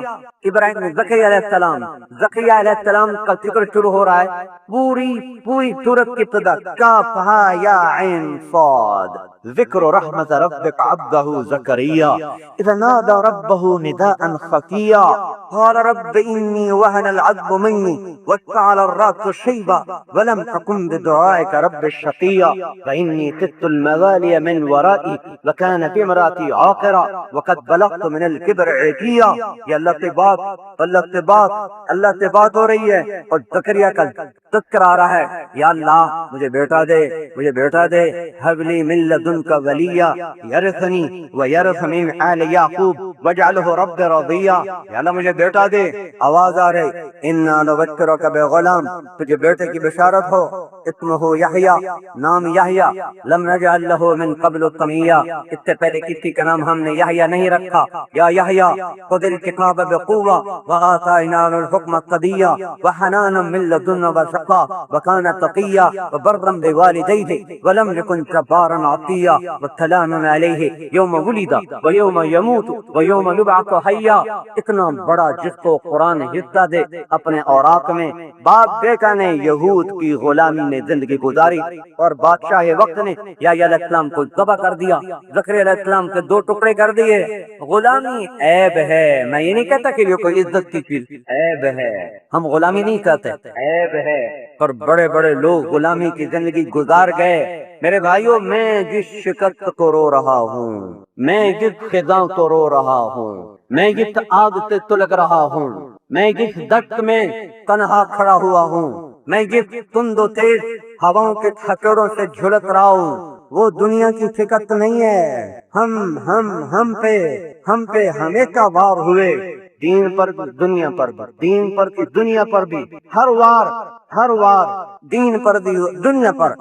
ابراہیم زکریا علیہ السلام کا ذکر شروع ہو رہا ہے۔ پوری سورت کی ابتدا کاف ہا یا عین صاد، ذکر رحمت ربک عبدہ زکریا اذ نادى ربه نداء خفيا قال رب إني وهن العظم مني واشتعل الرأس شيبا ولم أكن بدعائك رب شقيا فإني خفت الموالي من ورائي وكانت امرأتي عاقرا وقد بلغت من الكبر عتيا۔ یہ اللہ سے بات ہو رہی ہے اور زکریا کا تذکر آ رہا ہے، یا اللہ مجھے بیٹا دے، هب لي من لدنك وليا يرثني ويرث من آل يعقوب واجعله رب رضيا۔ یا اللہ مجھے بیٹا دے۔ آواز آ رہی انا نبشرک بغلام، تجھے بیٹے کی بشارت ہو، اسمہ یحییٰ، نام یحییٰ، لم نجعل له من قبل سمیا، اس سے پہلے کسی کا نام ہم نے یحییٰ نہیں رکھا۔ یا یحییٰ خذ الکتاب بقوہ وآتیناہ الحکم صبیا وحنانا من لدنا وزکا وکان تقیا وبرا بوالدیہ ولم یکن جبارا عصیا والسلام علیہ یوم ولد ویوم یموت ویوم یبعث حیا۔ اتنا بڑا جس کو قرآن حصہ دے اپنے اوراق میں، باپ بیٹا نے یہود کی غلامی میں زندگی گزاری اور بادشاہ وقت نے یحییٰ علیہ السلام کو ذبح کر دیا، زکریا علیہ السلام کے 2 ٹکڑے کر دیے۔ غلامی عیب ہے، میں یہ نہیں کہتا کہ یہ کوئی عزت کی چیز، عیب ہے، ہم غلامی نہیں کہتے، عیب ہے، پر بڑے بڑے لوگ غلامی کی زندگی گزار گئے۔ میرے بھائیوں، میں جس شکست کو رو رہا ہوں، میں جس خزاں کو رو رہا ہوں، میں جس آگ سے تلک رہا ہوں، میں جس دشت میں تنہا کھڑا ہوا ہوں، میں جس تند و تیز ہواؤں کے تھکڑوں سے جھلک رہا ہوں، وہ دنیا کی شکست نہیں ہے۔ ہم پہ ہمیشہ وار ہوئے، دین پر بھی دنیا پر بھی، دین پر بھی دنیا پر بھی، ہر وار دین پر بھی دنیا پر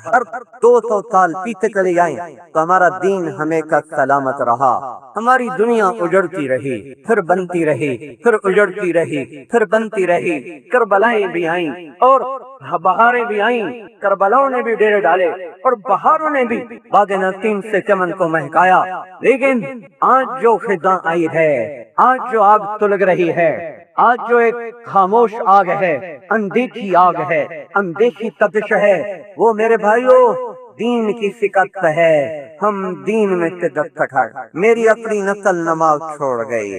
ہر 200 سال پیچھے چلے جائیں تو ہمارا دین ہمیشہ سلامت رہا۔ ہماری دنیا اجڑتی رہی، پھر بنتی رہی، پھر اجڑتی رہی، پھر بنتی رہی، کربلائیں بھی آئیں اور بہاریں بھی آئیں، کربلاؤں نے بھی ڈیرے ڈالے اور بہاروں نے بھی باغ نسیم سے چمن کو مہکایا، لیکن آج جو خزاں آئی ہے، آج جو آگ سلگ رہی ہے، آج جو ایک خاموش آگ ہے، اندیکھی آگ ہے، اندیکھی تپش ہے، وہ میرے بھائیوں دین کی شکست ہے۔ ہم دین میں شدت کھٹائے، میری اپنی نسل نماز چھوڑ گئی،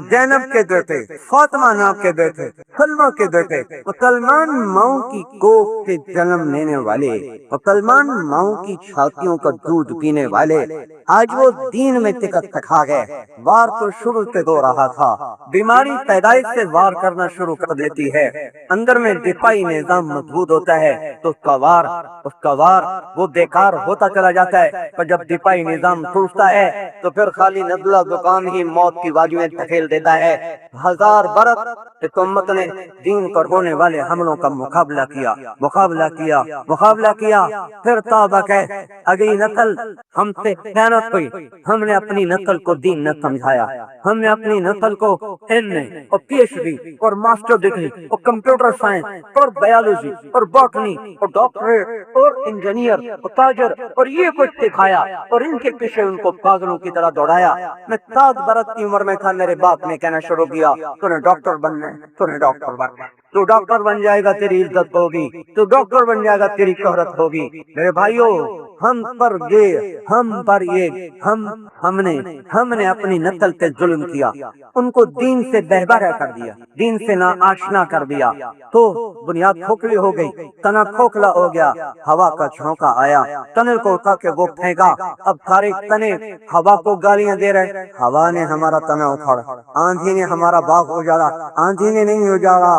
زینب کے بیٹے، فاطمہ نام کے بیٹے، سلمہ کے بیٹے، مسلمان ماؤں کی کوکھ سے جنم لینے والے، مسلمان ماؤں کی چھاتیوں کا دودھ پینے والے، آج وہ دین میں شکست کھا گئے۔ وار تو شروع سے ہو رہا تھا، بیماری پیدائش سے وار کرنا شروع کر دیتی ہے، اندر میں دفاعی نظام مضبوط ہوتا ہے تو اس کا وار وہ بیکار ہوتا چلا جاتا ہے، پر جب دفاعی نظام ٹوٹتا ہے تو پھر خالی نزلہ زکام ہی موت کی وادی میں دھکیل دیتا ہے۔ 1000 برس اس امت نے دین پر ہونے والے حملوں کا مقابلہ کیا، پھر توبہ کہہ اگلی نسل ہم سے خیانت ہوئی، ہم نے اپنی نسل کو دین نہ سمجھایا، ہم نے اپنی نسل کو ایم اے اور پی ایچ ڈی اور ماسٹر ڈگری اور کمپیوٹر سائنس اور بایولوجی اور باٹنی اور ڈاکٹریٹ اور انجینئر اور تاجر اور یہ کچھ سکھایا اور ان کے پیچھے ان کو پاگلوں کی طرح دوڑایا۔ میں 7 برس کی عمر میں تھا، میرے باپ نے کہنا شروع کیا تو نے ڈاکٹر بننا ہے، تو ڈاکٹر بن جائے گا تیری عزت ہوگی، تو ڈاکٹر بن جائے گا تیری شہرت ہوگی۔ میرے بھائیوں، ہم نے اپنی نسل پہ ظلم کیا، ان کو دین سے بہبارہ کر دیا، دین سے ناآشنا کر دیا، تو بنیاد کھوکھلی ہو گئی، تنا کھوکھلا ہو گیا، ہوا کا جھونکا آیا، تنے کو اٹھا کے وہ پھینکا، اب سارے تنے ہوا کو گالیاں دے رہے، ہوا نے ہمارا تنا اکھاڑا، آندھی نے ہمارا باغ اجاڑا، آندھی نے نہیں اجاڑا،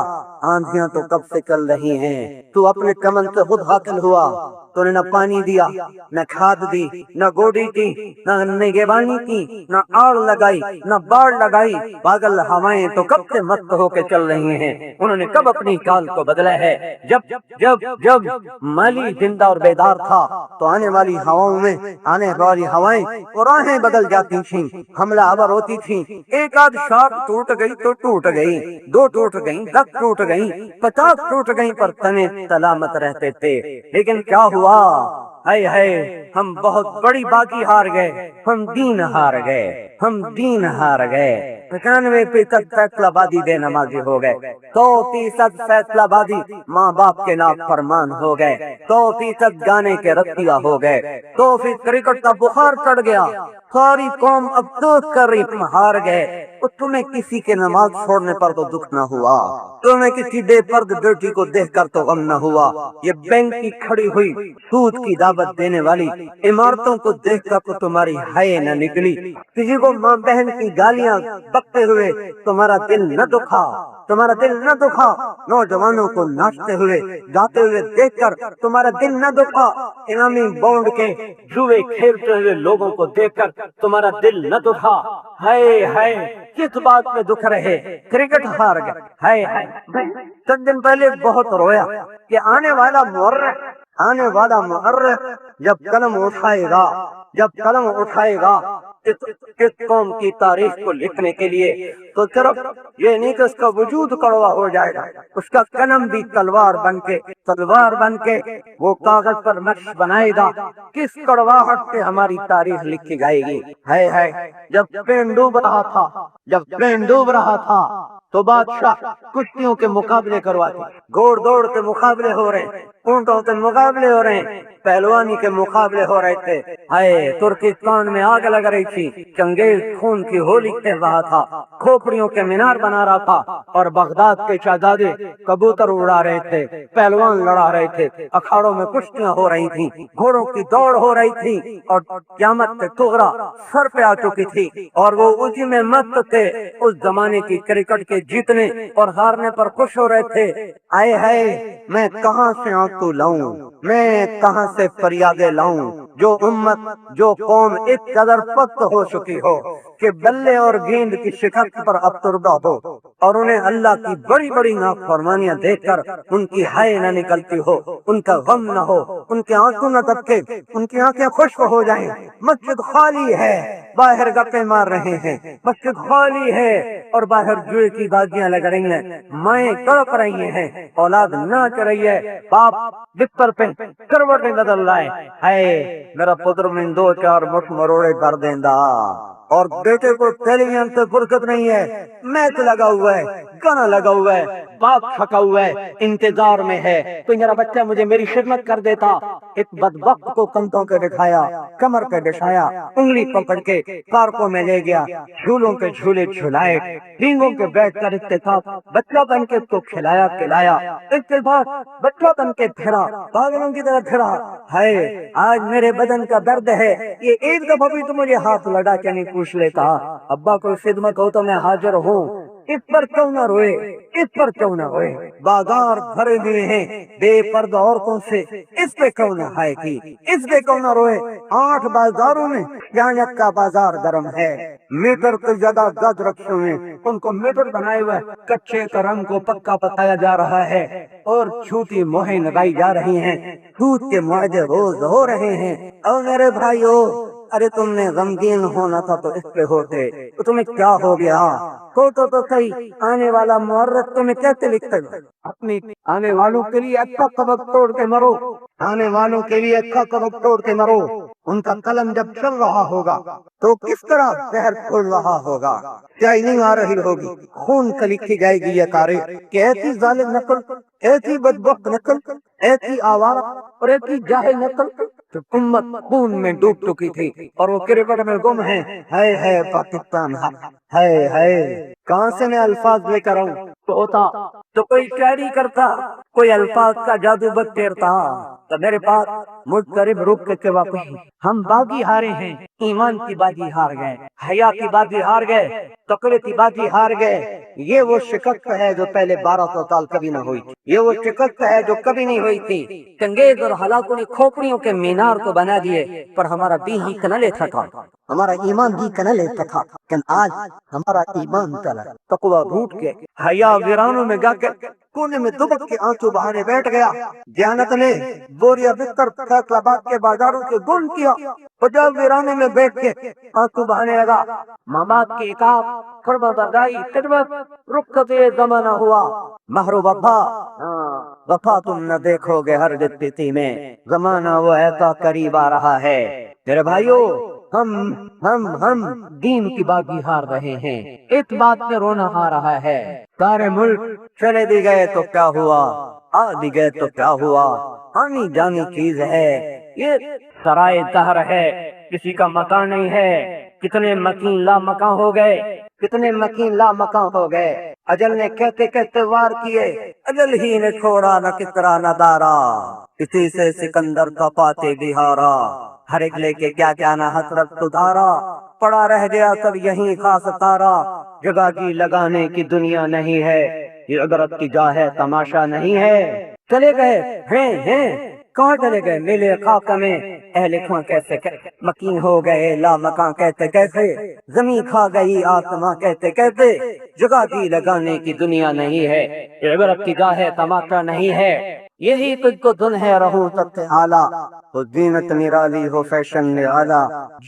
آندھیاں تو کب سے چل رہی ہیں، تو اپنے کمن سے خود حاصل ہوا، تو نے نہ پانی دیا، نہ کھاد دی، نہ گوڑی کی، نہ نگہبانی کی، نہ آڑ لگائی، نہ باڑ لگائی، پاگل ہوائیں تو کب سے مست ہو کے چل رہی ہیں، انہوں نے کب اپنی چال کو بدلا ہے۔ جب مالی زندہ اور بیدار تھا تو آنے والی ہوائیں اور راہیں بدل جاتی تھیں، حملہ آور ہوتی تھیں، ایک آدھ شاخ ٹوٹ گئی تو ٹوٹ گئی، 2 ٹوٹ گئیں، 10 ٹوٹ گئیں، 50 ٹوٹ گئیں، پر تنے سلامت رہتے تھے۔ لیکن کیا ہوا؟ ہائے ہم بہت بڑی باقی ہار گئے، ہم دین ہار گئے۔ 95% فیصلہ بازی بے نمازی ہو گئے، 100% فیصلہ بازی ماں باپ کے نافرمان ہو گئے، 100% گانے کے رسیا ہو گئے، 100% کرکٹ کا بخار چڑھ گیا، ساری قوم افسوس کر رہی تم ہار گئے، اور تمہیں کسی کے نماز چھوڑنے پر تو دکھ نہ ہوا، تمہیں کسی بے پرد بیٹی کو دیکھ کر تو غم نہ ہوا، یہ بینک کی کھڑی ہوئی سود کی دعوت دینے والی عمارتوں کو دیکھ کر تو تمہاری حیا نہ نکلی، کسی کو ماں بہن کی گالیاں بکتے ہوئے تمہارا دل نہ دکھا، نوجوانوں کو ناچتے ہوئے گاتے ہوئے دیکھ کر تمہارا دل نہ دکھا، انعامی بانڈ کے جوئے کھیلتے ہوئے لوگوں کو دیکھ کر تمہارا دل نہ دکھا۔ ہائے کس بات میں دکھ رہے؟ کرکٹ ہار گئے۔ ہائے چند دن پہلے بہت رویا کہ آنے والا مؤرخ جب قلم اٹھائے گا اس قوم کی تاریخ کو لکھنے کے لیے، تو صرف یہ نہیں کہ اس کا وجود کڑوا ہو جائے گا، اس کا قلم بھی تلوار بن کے وہ کاغذ پر نقش بنائے گا، کس کڑواہٹ سے ہماری تاریخ لکھی جائے گی۔ جب پین ڈوب رہا تھا تو بادشاہ کشتیوں کے مقابلے کرواتے، گھوڑ دوڑ کے مقابلے ہو رہے ہیں، اونٹوں کے مقابلے ہو رہے ہیں، پہلوانی کے مقابلے ہو رہے تھے. ہائے ترکستان میں آگ لگ رہی تھی, چنگیز خون کی ہولی کھیل رہا تھا, کھوپڑیوں کے مینار بنا رہا تھا, اور بغداد کے شہزادے کبوتر اڑا رہے تھے, پہلوان لڑا رہے تھے, اکھاڑوں میں کشتیاں ہو رہی تھیں, گھوڑوں کی دوڑ ہو رہی تھی, اور قیامت کے کبریٰ سر پہ آ چکی تھی, اور وہ اسی میں مست تھے, اس زمانے کی کرکٹ کے جیتنے اور ہارنے پر خوش ہو رہے تھے. آئے ہائے میں کہاں سے آنسو لاؤں, میں کہاں سے فریادیں لاؤں, جو امت جو قوم اس قدر پست ہو چکی ہو کہ بلے اور گیند کی شکست پر افسردہ ہو, اور انہیں اللہ کی بڑی بڑی نافرمانیاں دیکھ کر ان کی ہائے نہ نکلتی ہو, ان کا غم نہ ہو, ان کے آنسو نہ ٹپکے, ان کی آنکھیں خشک ہو جائیں. مسجد خالی ہے, باہر گپے مار رہے ہیں, مسجد خالی ہے اور باہر جوئے کی بازیاں لگ رہی ہیں, مائیں تڑپ رہی ہیں, اولاد ناچ رہی ہے, باپ بستر پہ کروٹیں بدل رہا ہے. ہائے میرا پتر من دو چار مٹھ مروڑے کر دیندا, اور بیٹے کو ٹیلی ویژن سے فرصت نہیں ہے, میچ لگا ہوا ہے, گانا لگا ہوا ہے, باپ تھکا ہوا ہے, انتظار میں ہے, تو میرا بچہ مجھے میری خدمت کر دیتا. ایک بدبخت کو کندھوں پہ بٹھایا, کمر پہ بٹھایا, انگلی پکڑ کے پارکوں میں لے گیا, جھولوں کے جھولے جھلائے, رینگوں کے بیٹھ کر اتفاق بچہ بن کے اس کو کھلایا پلایا, اتفاق بچہ بن کے پھرا, پاگلوں کی طرح پھرا. ہے آج میرے بدن کا درد ہے, یہ ایک دفعہ بھی تو مجھے ہاتھ لڑا کے نہیں پوچھ لیتا, ابا کوئی خدمت ہو تو میں حاضر ہوں. اس پر کیوں نہ روئے, اس پر کیوں نہ روئے, بازار بھرے ہوئے ہیں بے پردہ عورتوں سے, اس پہ کیوں نہ ہائے کی, اس پہ کیوں نہ روئے. 8 بازاروں میں جانت کا بازار گرم ہے, میٹر کی جگہ گز رکھے ہوئے, ان کو میٹر بنائے ہوئے, کچے کا رنگ کو پکا بتایا جا رہا ہے, اور جھوٹی مہر لگائی جا رہی ہیں, جھوٹ کے معاہدے روز ہو رہے ہیں. اور میرے بھائیو, ارے تم نے غمگین ہونا تھا تو اس پہ ہوتے, تو تمہیں کیا ہو گیا, تو صحیح آنے والا مورخ تمہیں کیسے لکھتے ہو, اپنی آنے والوں کے لیے اچھا سبق توڑ کے مرو, آنے والوں کے لیے اچھا سبق توڑ کے مرو. ان کا قلم جب چل رہا ہوگا تو کس طرح زہر کھول رہا ہوگا, شائننگ آ رہی ہوگی, خون سے لکھی جائے گی یہ تاریخ کہ ایسی ظالم نسل, ایسی بدبخت نسل, ایسی آوارہ اور ایسی جاہل نسل جو امت خون میں ڈوب چکی تھی, اور وہ کرکٹ میں گم ہیں. ہے پاکستان, ہے کہاں سے میں الفاظ لے کر آؤں, تو ہوتا تو کوئی شاعری کرتا, کوئی الفاظ کا جادو بکھیرتا, تو میرے پاس مضطرب رخ کے واپس ہم باغی ہارے ہیں, ایمان کی بازی ہار گئے, حیا کی بازی ہار گئے, تقوی کی بازی ہار گئے. یہ وہ شکست ہے جو پہلے 1200 سال کبھی نہ ہوئی, یہ وہ شکست ہے جو کبھی نہیں ہوئی تھی. چنگیز اور ہلاکوں نے کھوپڑیوں کے مینار کو بنا دیے, پر ہمارا دین ہی نہ لیتا تھا, ہمارا ایمان ہی نہ لیتا تھا. لیکن آج ہمارا ایمان چلا, تقوی روٹ کے حیا ویرانوں میں جا کے کونے میں دبک کے آنسو بہانے بیٹھ گیا. دیانت نے بوریا بستر فیصل آباد کے بازاروں سے گم کیا, پنجاب ویرانے میں بیٹھ کے آنسو بہانے لگا. ماں باپ کی اکاب فرما برداری خدمت رخصت زمانہ ہوا. مہر و وفا, وفا تم نہ دیکھو گے ہر جتی میں, زمانہ وہ ایسا قریب آ رہا ہے. میرے بھائیو, ہم دین کی بازی ہار رہے ہیں, اس بات پہ رونا آ رہا ہے. سارے ملک چلے بھی گئے تو کیا ہوا, آ بھی گئے تو کیا ہوا, آنی جانی چیز ہے, یہ سرائے دہر ہے, کسی کا مکان نہیں ہے. کتنے مکین لا مکان ہو گئے, کتنے مکین لا مکان ہو گئے. اجل نے کہتے کہتے وار کیے, اجل ہی نے چھوڑا نہ کسرا نہ دارا, کسی سے سکندر کا پاتے بہارا. ہر ایک لے کے کیا کیا نہ حسرت سدھارا, پڑا رہ گیا سب یہیں خاص تارا. جگہ کی لگانے کی دنیا نہیں ہے, یہ عبرت کی جا ہے تماشا نہیں ہے. چلے گئے ہیں کہاں چلے گئے میلے خاک میں, اہل خاں کیسے مکین ہو گئے لا مکان کہتے کیسے, زمین کھا گئی آسماں کہتے کیسے. جگہ کی لگانے کی دنیا نہیں ہے, یہ عبرت کی جا ہے تماشا نہیں ہے. یہی تجھ کو دن ہے رہوں سب سے اعلیٰ, تو زینت نرالی ہو فیشن نرالا.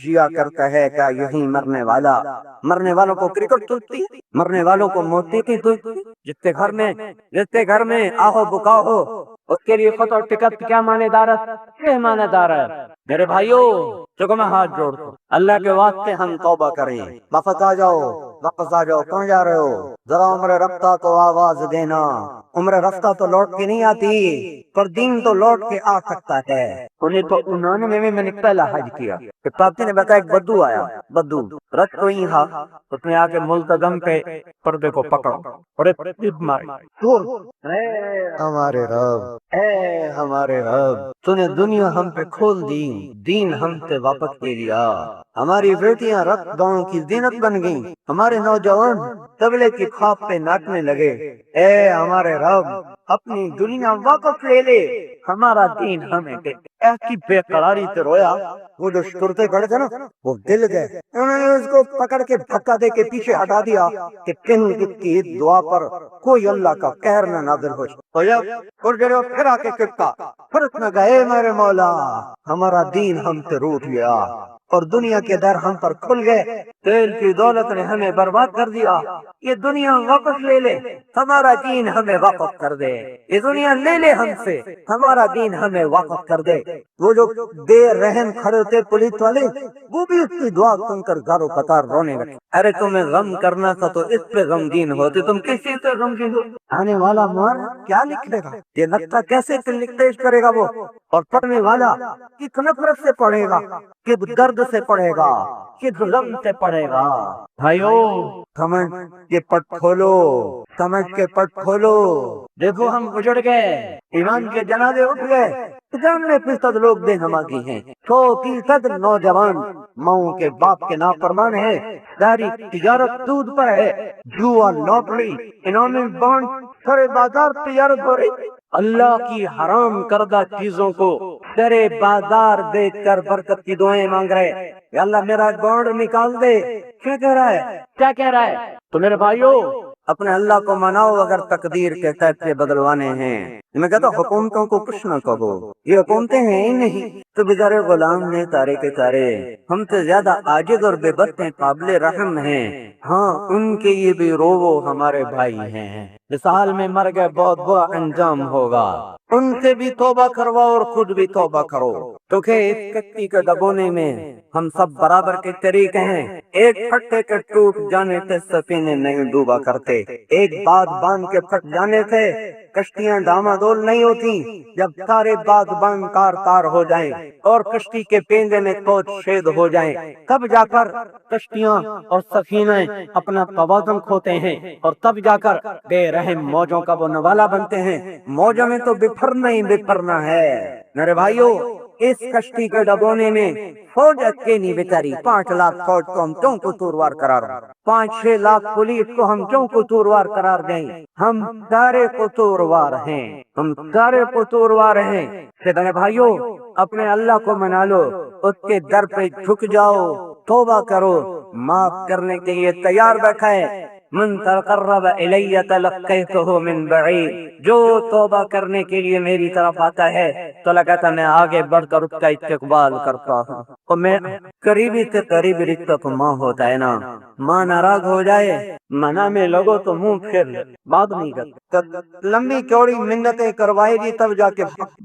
جیا کرتا ہے کیا یہی مرنے والا, مرنے والوں کو کرکٹ سلتی, مرنے والوں کو موسیقی سلتی. جس کے گھر میں آہو بکا ہو, اس کے لیے خط اور ٹکٹ کیا مانے دارت, کیا مانے دارت. میرے بھائیو, چکو میں ہاتھ جوڑ دو, اللہ کے واسطے ہم توبہ کریں. واپس آ جاؤ, واپس آ جاؤ, کہاں جا رہے ہو, ذرا عمر رفتہ تو آواز دینا. عمر رفتہ تو لوٹ کے نہیں آتی, پر دین تو لوٹ کے آ سکتا ہے. انہیں تو 99 میں نے پہلا حج کیا کہ پاپی نے بتایا ایک بدو آیا، بدو رت کو ہی ہا، اس نے آ کے ملتزم پہ پردے کو پکڑا اور ایک ٹپ ماری، اے ہمارے رب، اے ہمارے رب، تو نے دنیا ہم پہ کھول دی، دین ہم سے واپس لے لیا، ہماری بیٹیاں رقص گاؤں کی زینت بن گئیں، ہمارے نوجوان طبلے کی خواب پہ ناچنے لگے، اے ہمارے رب اپنی دنیا واپس لے لے، ہمارا دین ہمیں دے۔ ایسی بے قراری سے رویا، وہ جو شترتے کھڑے تھے نا وہ دل گئے، انہوں نے اس کو پکڑ کے دھکا دے کے پیچھے ہٹا دیا کہ کہیں اس کی دعا پر کوئی اللہ کا قہر نہ نازل ہو جائے۔ اور جو پھر آ کے چپتا، پھر اس نے کہا اے میرے مولا ہمارا دین ہم سے روٹ گیا اور دنیا کے در ہم پر کھل گئے، تیل کی دولت نے ہمیں برباد کر دیا، یہ دنیا واپس لے لے، ہمارا دین ہمیں واپس کر دے، یہ دنیا لے لے ہم سے، ہمارا دین ہمیں واپس کر دے۔ وہ جو بے رحم کھڑے ہوتے پولیس والے وہ بھی اس کی دعا سن کر زاروں قطار رونے لگے۔ ارے تمہیں غم کرنا تھا تو اس پہ غمگین ہوتے، تم کسی سے غمگین ہو؟ آنے والا مار کیا لکھے گا، یہ نقطہ کیسے پیش کرے گا وہ، اور پڑھنے والا کس نفرت سے پڑھے گا، کس درد سے پڑھے گا، کس ظلم سے پڑھے گا۔ بھائیو سمجھ کے پٹ کھولو، سمجھ کے پٹ کھولو، دیکھو ہم اجڑ گئے، ایمان کے جنازے اٹھ گئے، 95% لوگ بے نمازی ہیں، 100% نوجوان ماؤں کے باپ کے نافرمان ہیں، ساری تجارت دودھ پر ہے، جوا لوٹری انعامی بانڈ سارے بازار تجارت ہو رہی، اللہ کی حرام کردہ چیزوں کو سارے بازار دیکھ کر برکت کی دعائیں مانگ رہے، یا اللہ میرا بانڈ نکال دے۔ کیا کہہ رہا ہے، کیا کہہ رہا ہے؟ تو میرے بھائیو اپنے اللہ کو مناؤ اگر تقدیر کے فیصلے بدلوانے ہیں۔ میں کہتا ہوں حکومتوں کو کچھ نہ کہو، یہ حکومتیں ہیں ہی نہیں، تو بیچارے غلام نے سارے کے سارے، ہم سے زیادہ عاجز اور بے بس ہیں، قابل رحم ہیں، ہاں ان کے یہ بھی روو ہمارے بھائی ہیں، مثال میں مر گئے بہت برا انجام ہوگا، ان سے بھی توبہ کرواؤ اور خود بھی توبہ کرو، کیونکہ اس کشتی کے ڈبونے میں ہم سب برابر کے طریقے ہیں، ایک پھٹے کے ٹوٹ جانے سے سفینے نہیں ڈوبا کرتے، ایک باد باندھ کے پھٹ جانے سے کشتیاں ڈامادول نہیں ہوتی، جب سارے باد باندھ تار تار ہو جائیں اور کشتی کے پیندے میں کوچ شید ہو جائیں، تب جا کر کشتیاں اور سفینے اپنا توازن کھوتے ہیں، اور تب جا کر بے رحم موجوں کا وہ نوالا بنتے ہیں، موجوں میں تو بکھرنا ہی بکھرنا ہے۔ میرے بھائیو اس کشتی کے ڈبونے میں فوج اکیلی بیچاری، 5 لاکھ فوج کو ہم کیوں قصوروار قرار دیں، 5-6 لاکھ پولیس کو ہم کیوں قصوروار قرار دیں، ہم سارے قصوروار ہیں، ہم سارے قصوروار ہیں۔ میرے بھائیو اپنے اللہ کو منا لو، اس کے در پہ جھک جاؤ، توبہ کرو، معاف کرنے کے لیے تیار بیٹھا ہے، من تقرب الی تلقیتہ من بعید، جو توبہ کرنے کے لیے میری طرف آتا ہے تو لگتا میں آگے بڑھ کر اس کا استقبال کرتا ہوں، اور میں قریبی سے قریبی رشتہ تو ماں ہوتا ہے نا، ماں ناراض ہو جائے منع میں لگو تو منہ پھیر لے، بات نہیں کرتے، لمبی چوڑی منتیں کروائے گی تب جا کے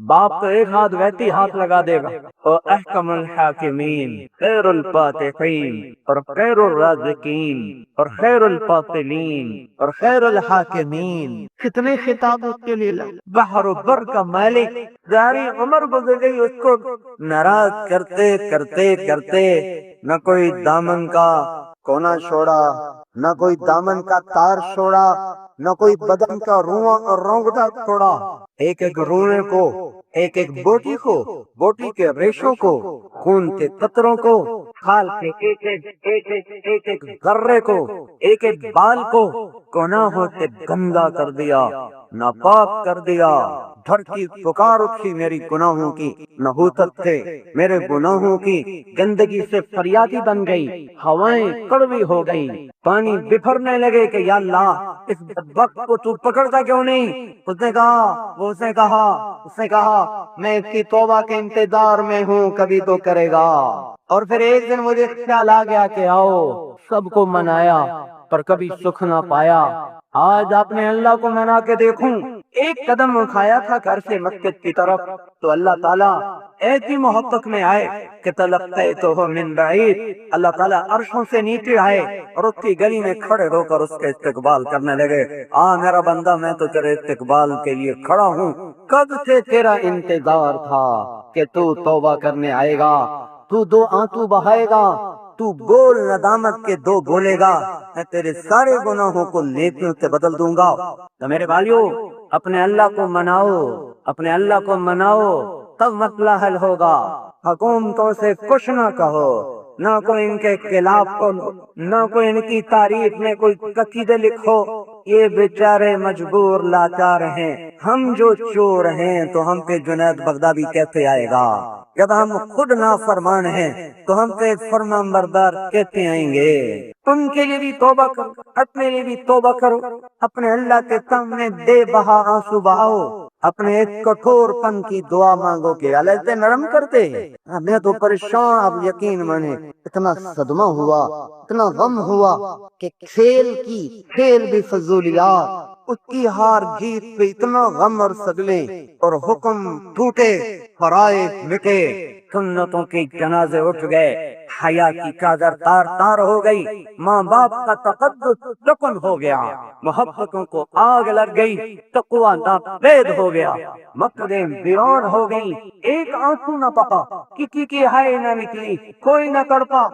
باپ تو ایک ہاتھ ویسی ہاتھ لگا دے گا، اور احکم الحاکمین خیر الفاتحین اور خیر الرازقین اور خیر الفاصلین اور خیر الحاکمین، کتنے خطاب اس کے لیے، بحر و بر کا مالک، ساری عمر گزر گئی اس کو ناراض کرتے کرتے کرتے، نہ کوئی دامن کا کونا چھوڑا، نہ کوئی دامن کا تار چھوڑا، نہ کوئی بدن کا رونگٹا چھوڑا، ایک ایک رونے کو، ایک ایک بوٹی کو، بوٹی کے ریشوں کو، خون کے قطروں کو، کھال کے ایک ایک ذرے کو، ایک ایک بال کو گناہوں سے گندا کر دیا، ناپاک کر دیا، دھرتی پکار اٹھی میری گناہوں کی نحوست سے، میرے گناہوں کی گندگی سے فریادی بن گئی، ہوائیں کڑوی ہو گئی، پانی بفرنے لگے کہ یا اللہ اس بدبخت کو تو پکڑتا کیوں نہیں؟ اس نے کہا میں اس کی توبہ کے انتظار میں ہوں، کبھی تو کرے گا۔ اور پھر ایک دن مجھے خیال آ گیا کہ آؤ سب کو منایا پر کبھی سکھ نہ پایا، آج اپنے اللہ کو منا کے دیکھوں، ایک قدم اٹھایا تھا گھر سے مسجد کی طرف تو اللہ تعالیٰ ایسی محبت میں آئے کہ تلقیتہ من بعید، اللہ تعالیٰ عرشوں سے نیچے آئے اور اس کی گلی میں کھڑے ہو کر اس کے استقبال کرنے لگے، میرا بندہ میں تو تیرے استقبال کے لیے کھڑا ہوں، کب سے تیرا انتظار تھا، کہ تو توبہ کرنے آئے گا، تو دو آنسو بہائے گا، تو بول ندامت کے دو بولے گا، میں تیرے سارے گناہوں کو نیکیوں سے بدل دوں گا۔ تو میرے بھائیو، اپنے اللہ کو مناؤ، اپنے اللہ کو مناؤ، تب مسئلہ حل ہوگا۔ حکومتوں سے کچھ نہ کہو، نہ کوئی ان کے خلاف بولو، نہ کوئی ان کی تعریف میں کوئی قصیدے لکھو، یہ بیچارے مجبور لاچار ہیں۔ ہم جو چور ہیں تو ہم پہ جنید بغدادی کیسے آئے گا؟ جب ہم خود نافرمان ہیں تو ہم پہ فرمان بردار کیسے آئیں گے؟ تم کے لیے بھی توبہ کرو، اپنے لیے بھی توبہ کرو، اپنے اللہ کے سامنے بے بہا آنسو بہاؤ، اپنے اس کٹھور پن کی دعا مانگو کہ اللہ سے نرم کرتے۔ میں تو پریشان، اب یقین مانے اتنا صدمہ ہوا، اتنا غم ہوا کہ کھیل بھی فضولیات، اس کی ہار جیت پہ اتنا غم اور سگلے، اور حکم ٹوٹے، فرائض مٹے، سنتوں کے جنازے اٹھ گئے، حیا کی چادر تار تار ہو گئی، ماں باپ کا تقدس دفن ہو گیا، محبتوں کو آگ لگ گئی، تقوی ناپید ہو گیا، مقدیں ویران ہو گئی، ایک آنسو نہ بہا، کسی کی ہائے نہ نکلی، کوئی نہ تڑپا۔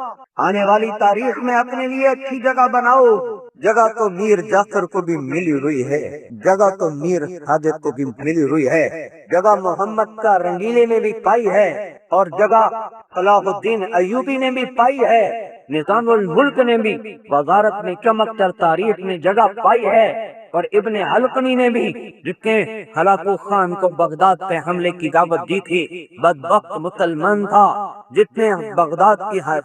آنے والی تاریخ میں اپنے لیے اچھی جگہ بناؤ۔ جگہ تو میر جعفر کو بھی ملی ہوئی ہے، جگہ تو میر حاجت کو بھی ملی ہوئی ہے، جگہ محمد کا رنگیلے میں بھی پائی ہے، اور جگہ صلاح الدین ایوبی نے بھی پائی ہے، نظام الملک نے بھی وزارت میں چمک کر تاریخ میں جگہ پائی ہے، اور ابن حلقمی نے بھی، جس نے ہلاکو خان کو بغداد پہ حملے کی دعوت دی تھی، بدبخت مسلمان تھا جس نے بغداد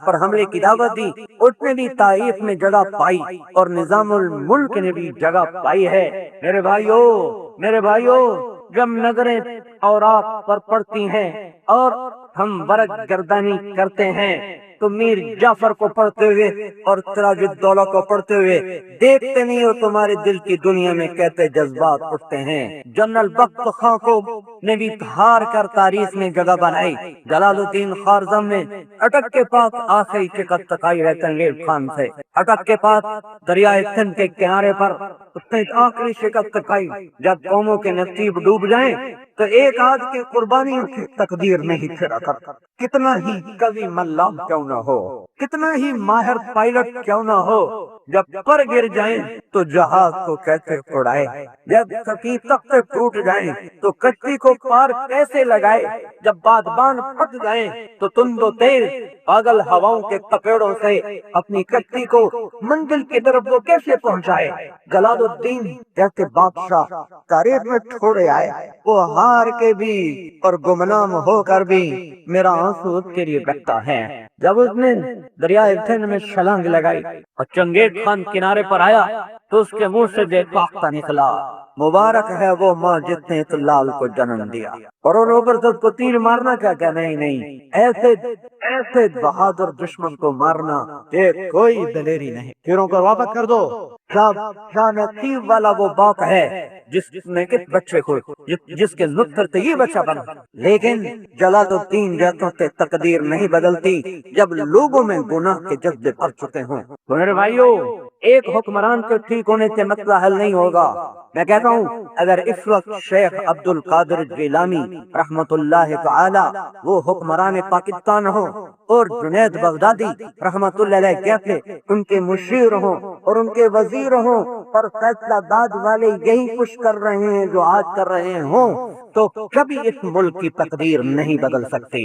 پر حملے کی دعوت دی، اس نے بھی تاریخ میں جگہ پائی، اور نظام الملک نے بھی جگہ پائی ہے۔ میرے بھائیو، جب نظریں اورات پر پڑتی ہیں اور ہم برق گردانی کرتے ہیں تو میر جعفر کو پڑھتے ہوئے اور سراج الدولہ کو پڑھتے ہوئے دیکھتے نہیں ہو تمہارے دل کی دنیا میں کیسے جذبات اٹھتے ہیں۔ جنرل بخت خاں کو نے بھی ہار کر تاریخ میں جگہ بنائی، جلال الدین خارزم نے اٹک کے پاس آخری شکست کھائی ہے تنگیر خان سے، اٹک کے پاس دریائے سندھ کے کنارے پر اس نے آخری شکست کھائی۔ جب قوموں کے نصیب ڈوب جائیں تو ایک آدھ کی قربانی کی تقدیر نہیں پھرا کر، کتنا ہی کبھی ملام کیوں نہ ہو، کتنا ہی ماہر پائلٹ کیوں نہ ہو، جب پر گر جائیں تو جہاز کو کیسے اڑائے، جب سکی تخت ٹوٹ جائیں تو کشتی کو پار کیسے لگائے، جب بادبان پھٹ جائیں تو تند و تیز پاگل ہواؤں کے تپیڑوں سے اپنی کشتی کو منزل کی طرف وہ کیسے پہنچائے۔ جلال الدین جیسے بادشاہ تاریخ میں چھوڑے آئے، وہ ہار کے بھی اور گمنام ہو کر بھی میرا آنسو اس کے لیے بہتا ہے۔ جب اس نے دریائے سندھ میں چھلانگ لگائی اور چنگیز خان کنارے پر آیا تو اس کے منہ سے بے ساختہ نکلا، مبارک ہے وہ ماں جس نے اس لال کو جنم دیا۔ اور اوپر سے کو تیر مارنا کیا نہیں، ایسے بہادر دشمن کو مارنا یہ کوئی دلیری نہیں۔ تیروں کو واپس کر دو۔ کیا نصیب والا وہ باپ ہے جس نے کس بچے کو، جس کے نطفے سے یہ بچہ بنا۔ لیکن جلال الدین جیسوں سے تقدیر نہیں بدلتی جب لوگوں میں گناہ کے جذبے بھر چکے ہوں۔ تو میرے بھائیو، ایک حکمران کے ٹھیک ہونے سے مسئلہ حل نہیں ہوگا۔ میں کہتا ہوں اگر اس وقت شیخ عبد القادر جیلانی رحمت اللہ تعالی وہ حکمران پاکستان ہوں اور جنید بغدادی رحمت اللہ علیہ کیسے ان کے مشیر ہوں اور ان کے وزیر ہوں اور فیصلہ داد والے یہی کچھ کر رہے ہیں جو آج کر رہے ہوں، تو کبھی اس ملک کی تقدیر نہیں بدل سکتی۔